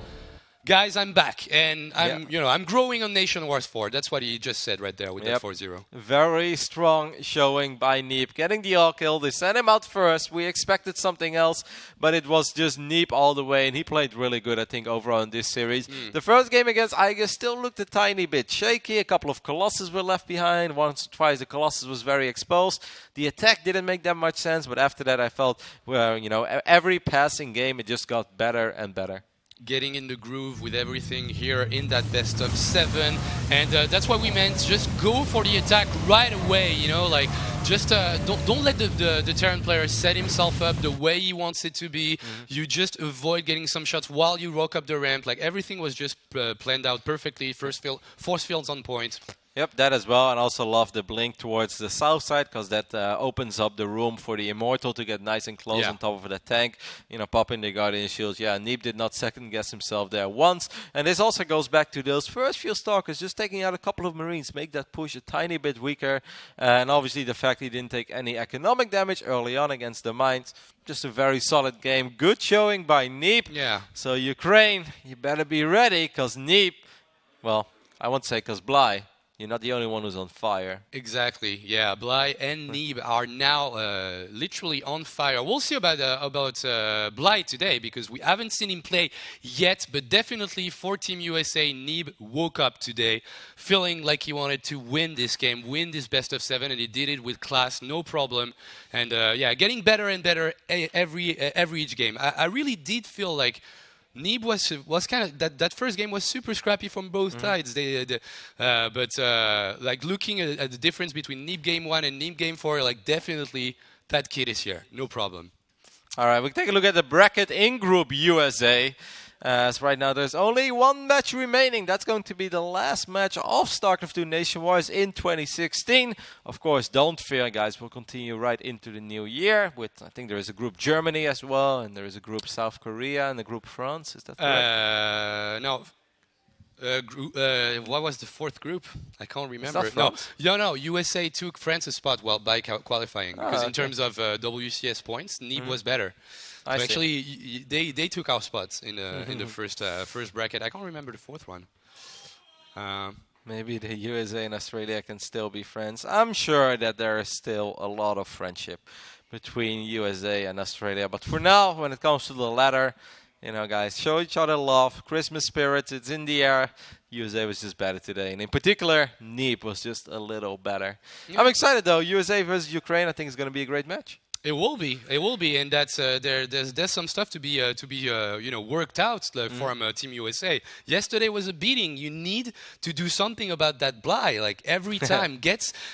Guys, I'm back, and I'm growing on Nation Wars 4. That's what he just said right there with that 4-0. Very strong showing by Neeb. Getting the all kill. They sent him out first. We expected something else, but it was just Neeb all the way, and he played really good, I think, overall in this series. The first game against Iga still looked a tiny bit shaky. A couple of Colossus were left behind. Once or twice the Colossus was very exposed. The attack didn't make that much sense, but after that I felt, every passing game it just got better and better. Getting in the groove with everything here in that best of 7, and that's what we meant. Just go for the attack right away, just don't let the Terran player set himself up the way he wants it to be. You just avoid getting some shots while you walk up the ramp. Like everything was just planned out perfectly. Force fields on point. Yep, that as well, and also love the blink towards the south side because that opens up the room for the Immortal to get nice and close on top of the tank, popping the Guardian Shields. Yeah, Neeb did not second-guess himself there once, and this also goes back to those first few Stalkers, just taking out a couple of Marines, make that push a tiny bit weaker, and obviously the fact he didn't take any economic damage early on against the Mines. Just a very solid game. Good showing by Neeb. Yeah. So Ukraine, you better be ready because Neeb, well, I won't say because Bly, you're not the only one who's on fire. Exactly. Yeah, Bly and Neeb are now literally on fire. We'll see about Bly today because we haven't seen him play yet, but definitely for Team USA, Neeb woke up today feeling like he wanted to win this game, win this best of 7, and he did it with class, no problem. And getting better and better every each game. I really did feel like Neeb was kind of that first game was super scrappy from both sides. But looking at the difference between Neeb game 1 and Neeb game 4, like definitely that kid is here, no problem. All right, we'll take a look at the bracket in Group USA. As right now there's only one match remaining. That's going to be the last match of Starcraft 2 Nation Wars in 2016. Of course, don't fear, guys. We'll continue right into the new year with, I think there is a group Germany as well, and there is a group South Korea and a group France. Is that correct? No. What was the fourth group? I can't remember. No. USA took France's spot by qualifying because in terms of WCS points, Neeb was better. So actually, they took our spots in the first bracket. I can't remember the fourth one. Maybe the USA and Australia can still be friends. I'm sure that there is still a lot of friendship between USA and Australia. But for now, when it comes to the latter, guys, show each other love. Christmas spirit, it's in the air. USA was just better today. And in particular, Neeb was just a little better. Yeah. I'm excited, though. USA versus Ukraine, I think it's going to be a great match. It will be, and that's there's some stuff to be worked out from Team USA. Yesterday was a beating. You need to do something about that Bly. Like every time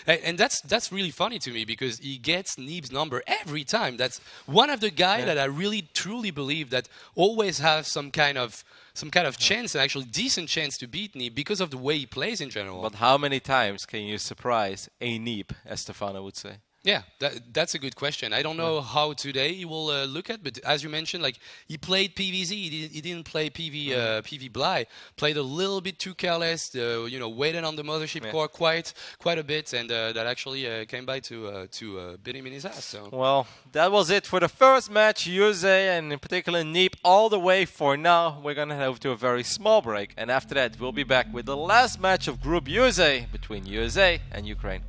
and that's really funny to me because he gets Neeb's number every time. That's one of the guys that I really truly believe that always have some kind of chance, and actually decent chance to beat Neeb because of the way he plays in general. But how many times can you surprise a Neeb, as Stefano would say? Yeah, that's a good question. I don't know how today he will look at, but as you mentioned, like he played PVZ, he didn't play PV Bly. Played a little bit too careless, waited on the mothership core quite a bit, and that actually came by to beat him in his ass. So. Well, that was it for the first match, USA, and in particular Neeb, all the way for now. We're gonna head over to a very small break, and after that, we'll be back with the last match of Group USA between USA and Ukraine.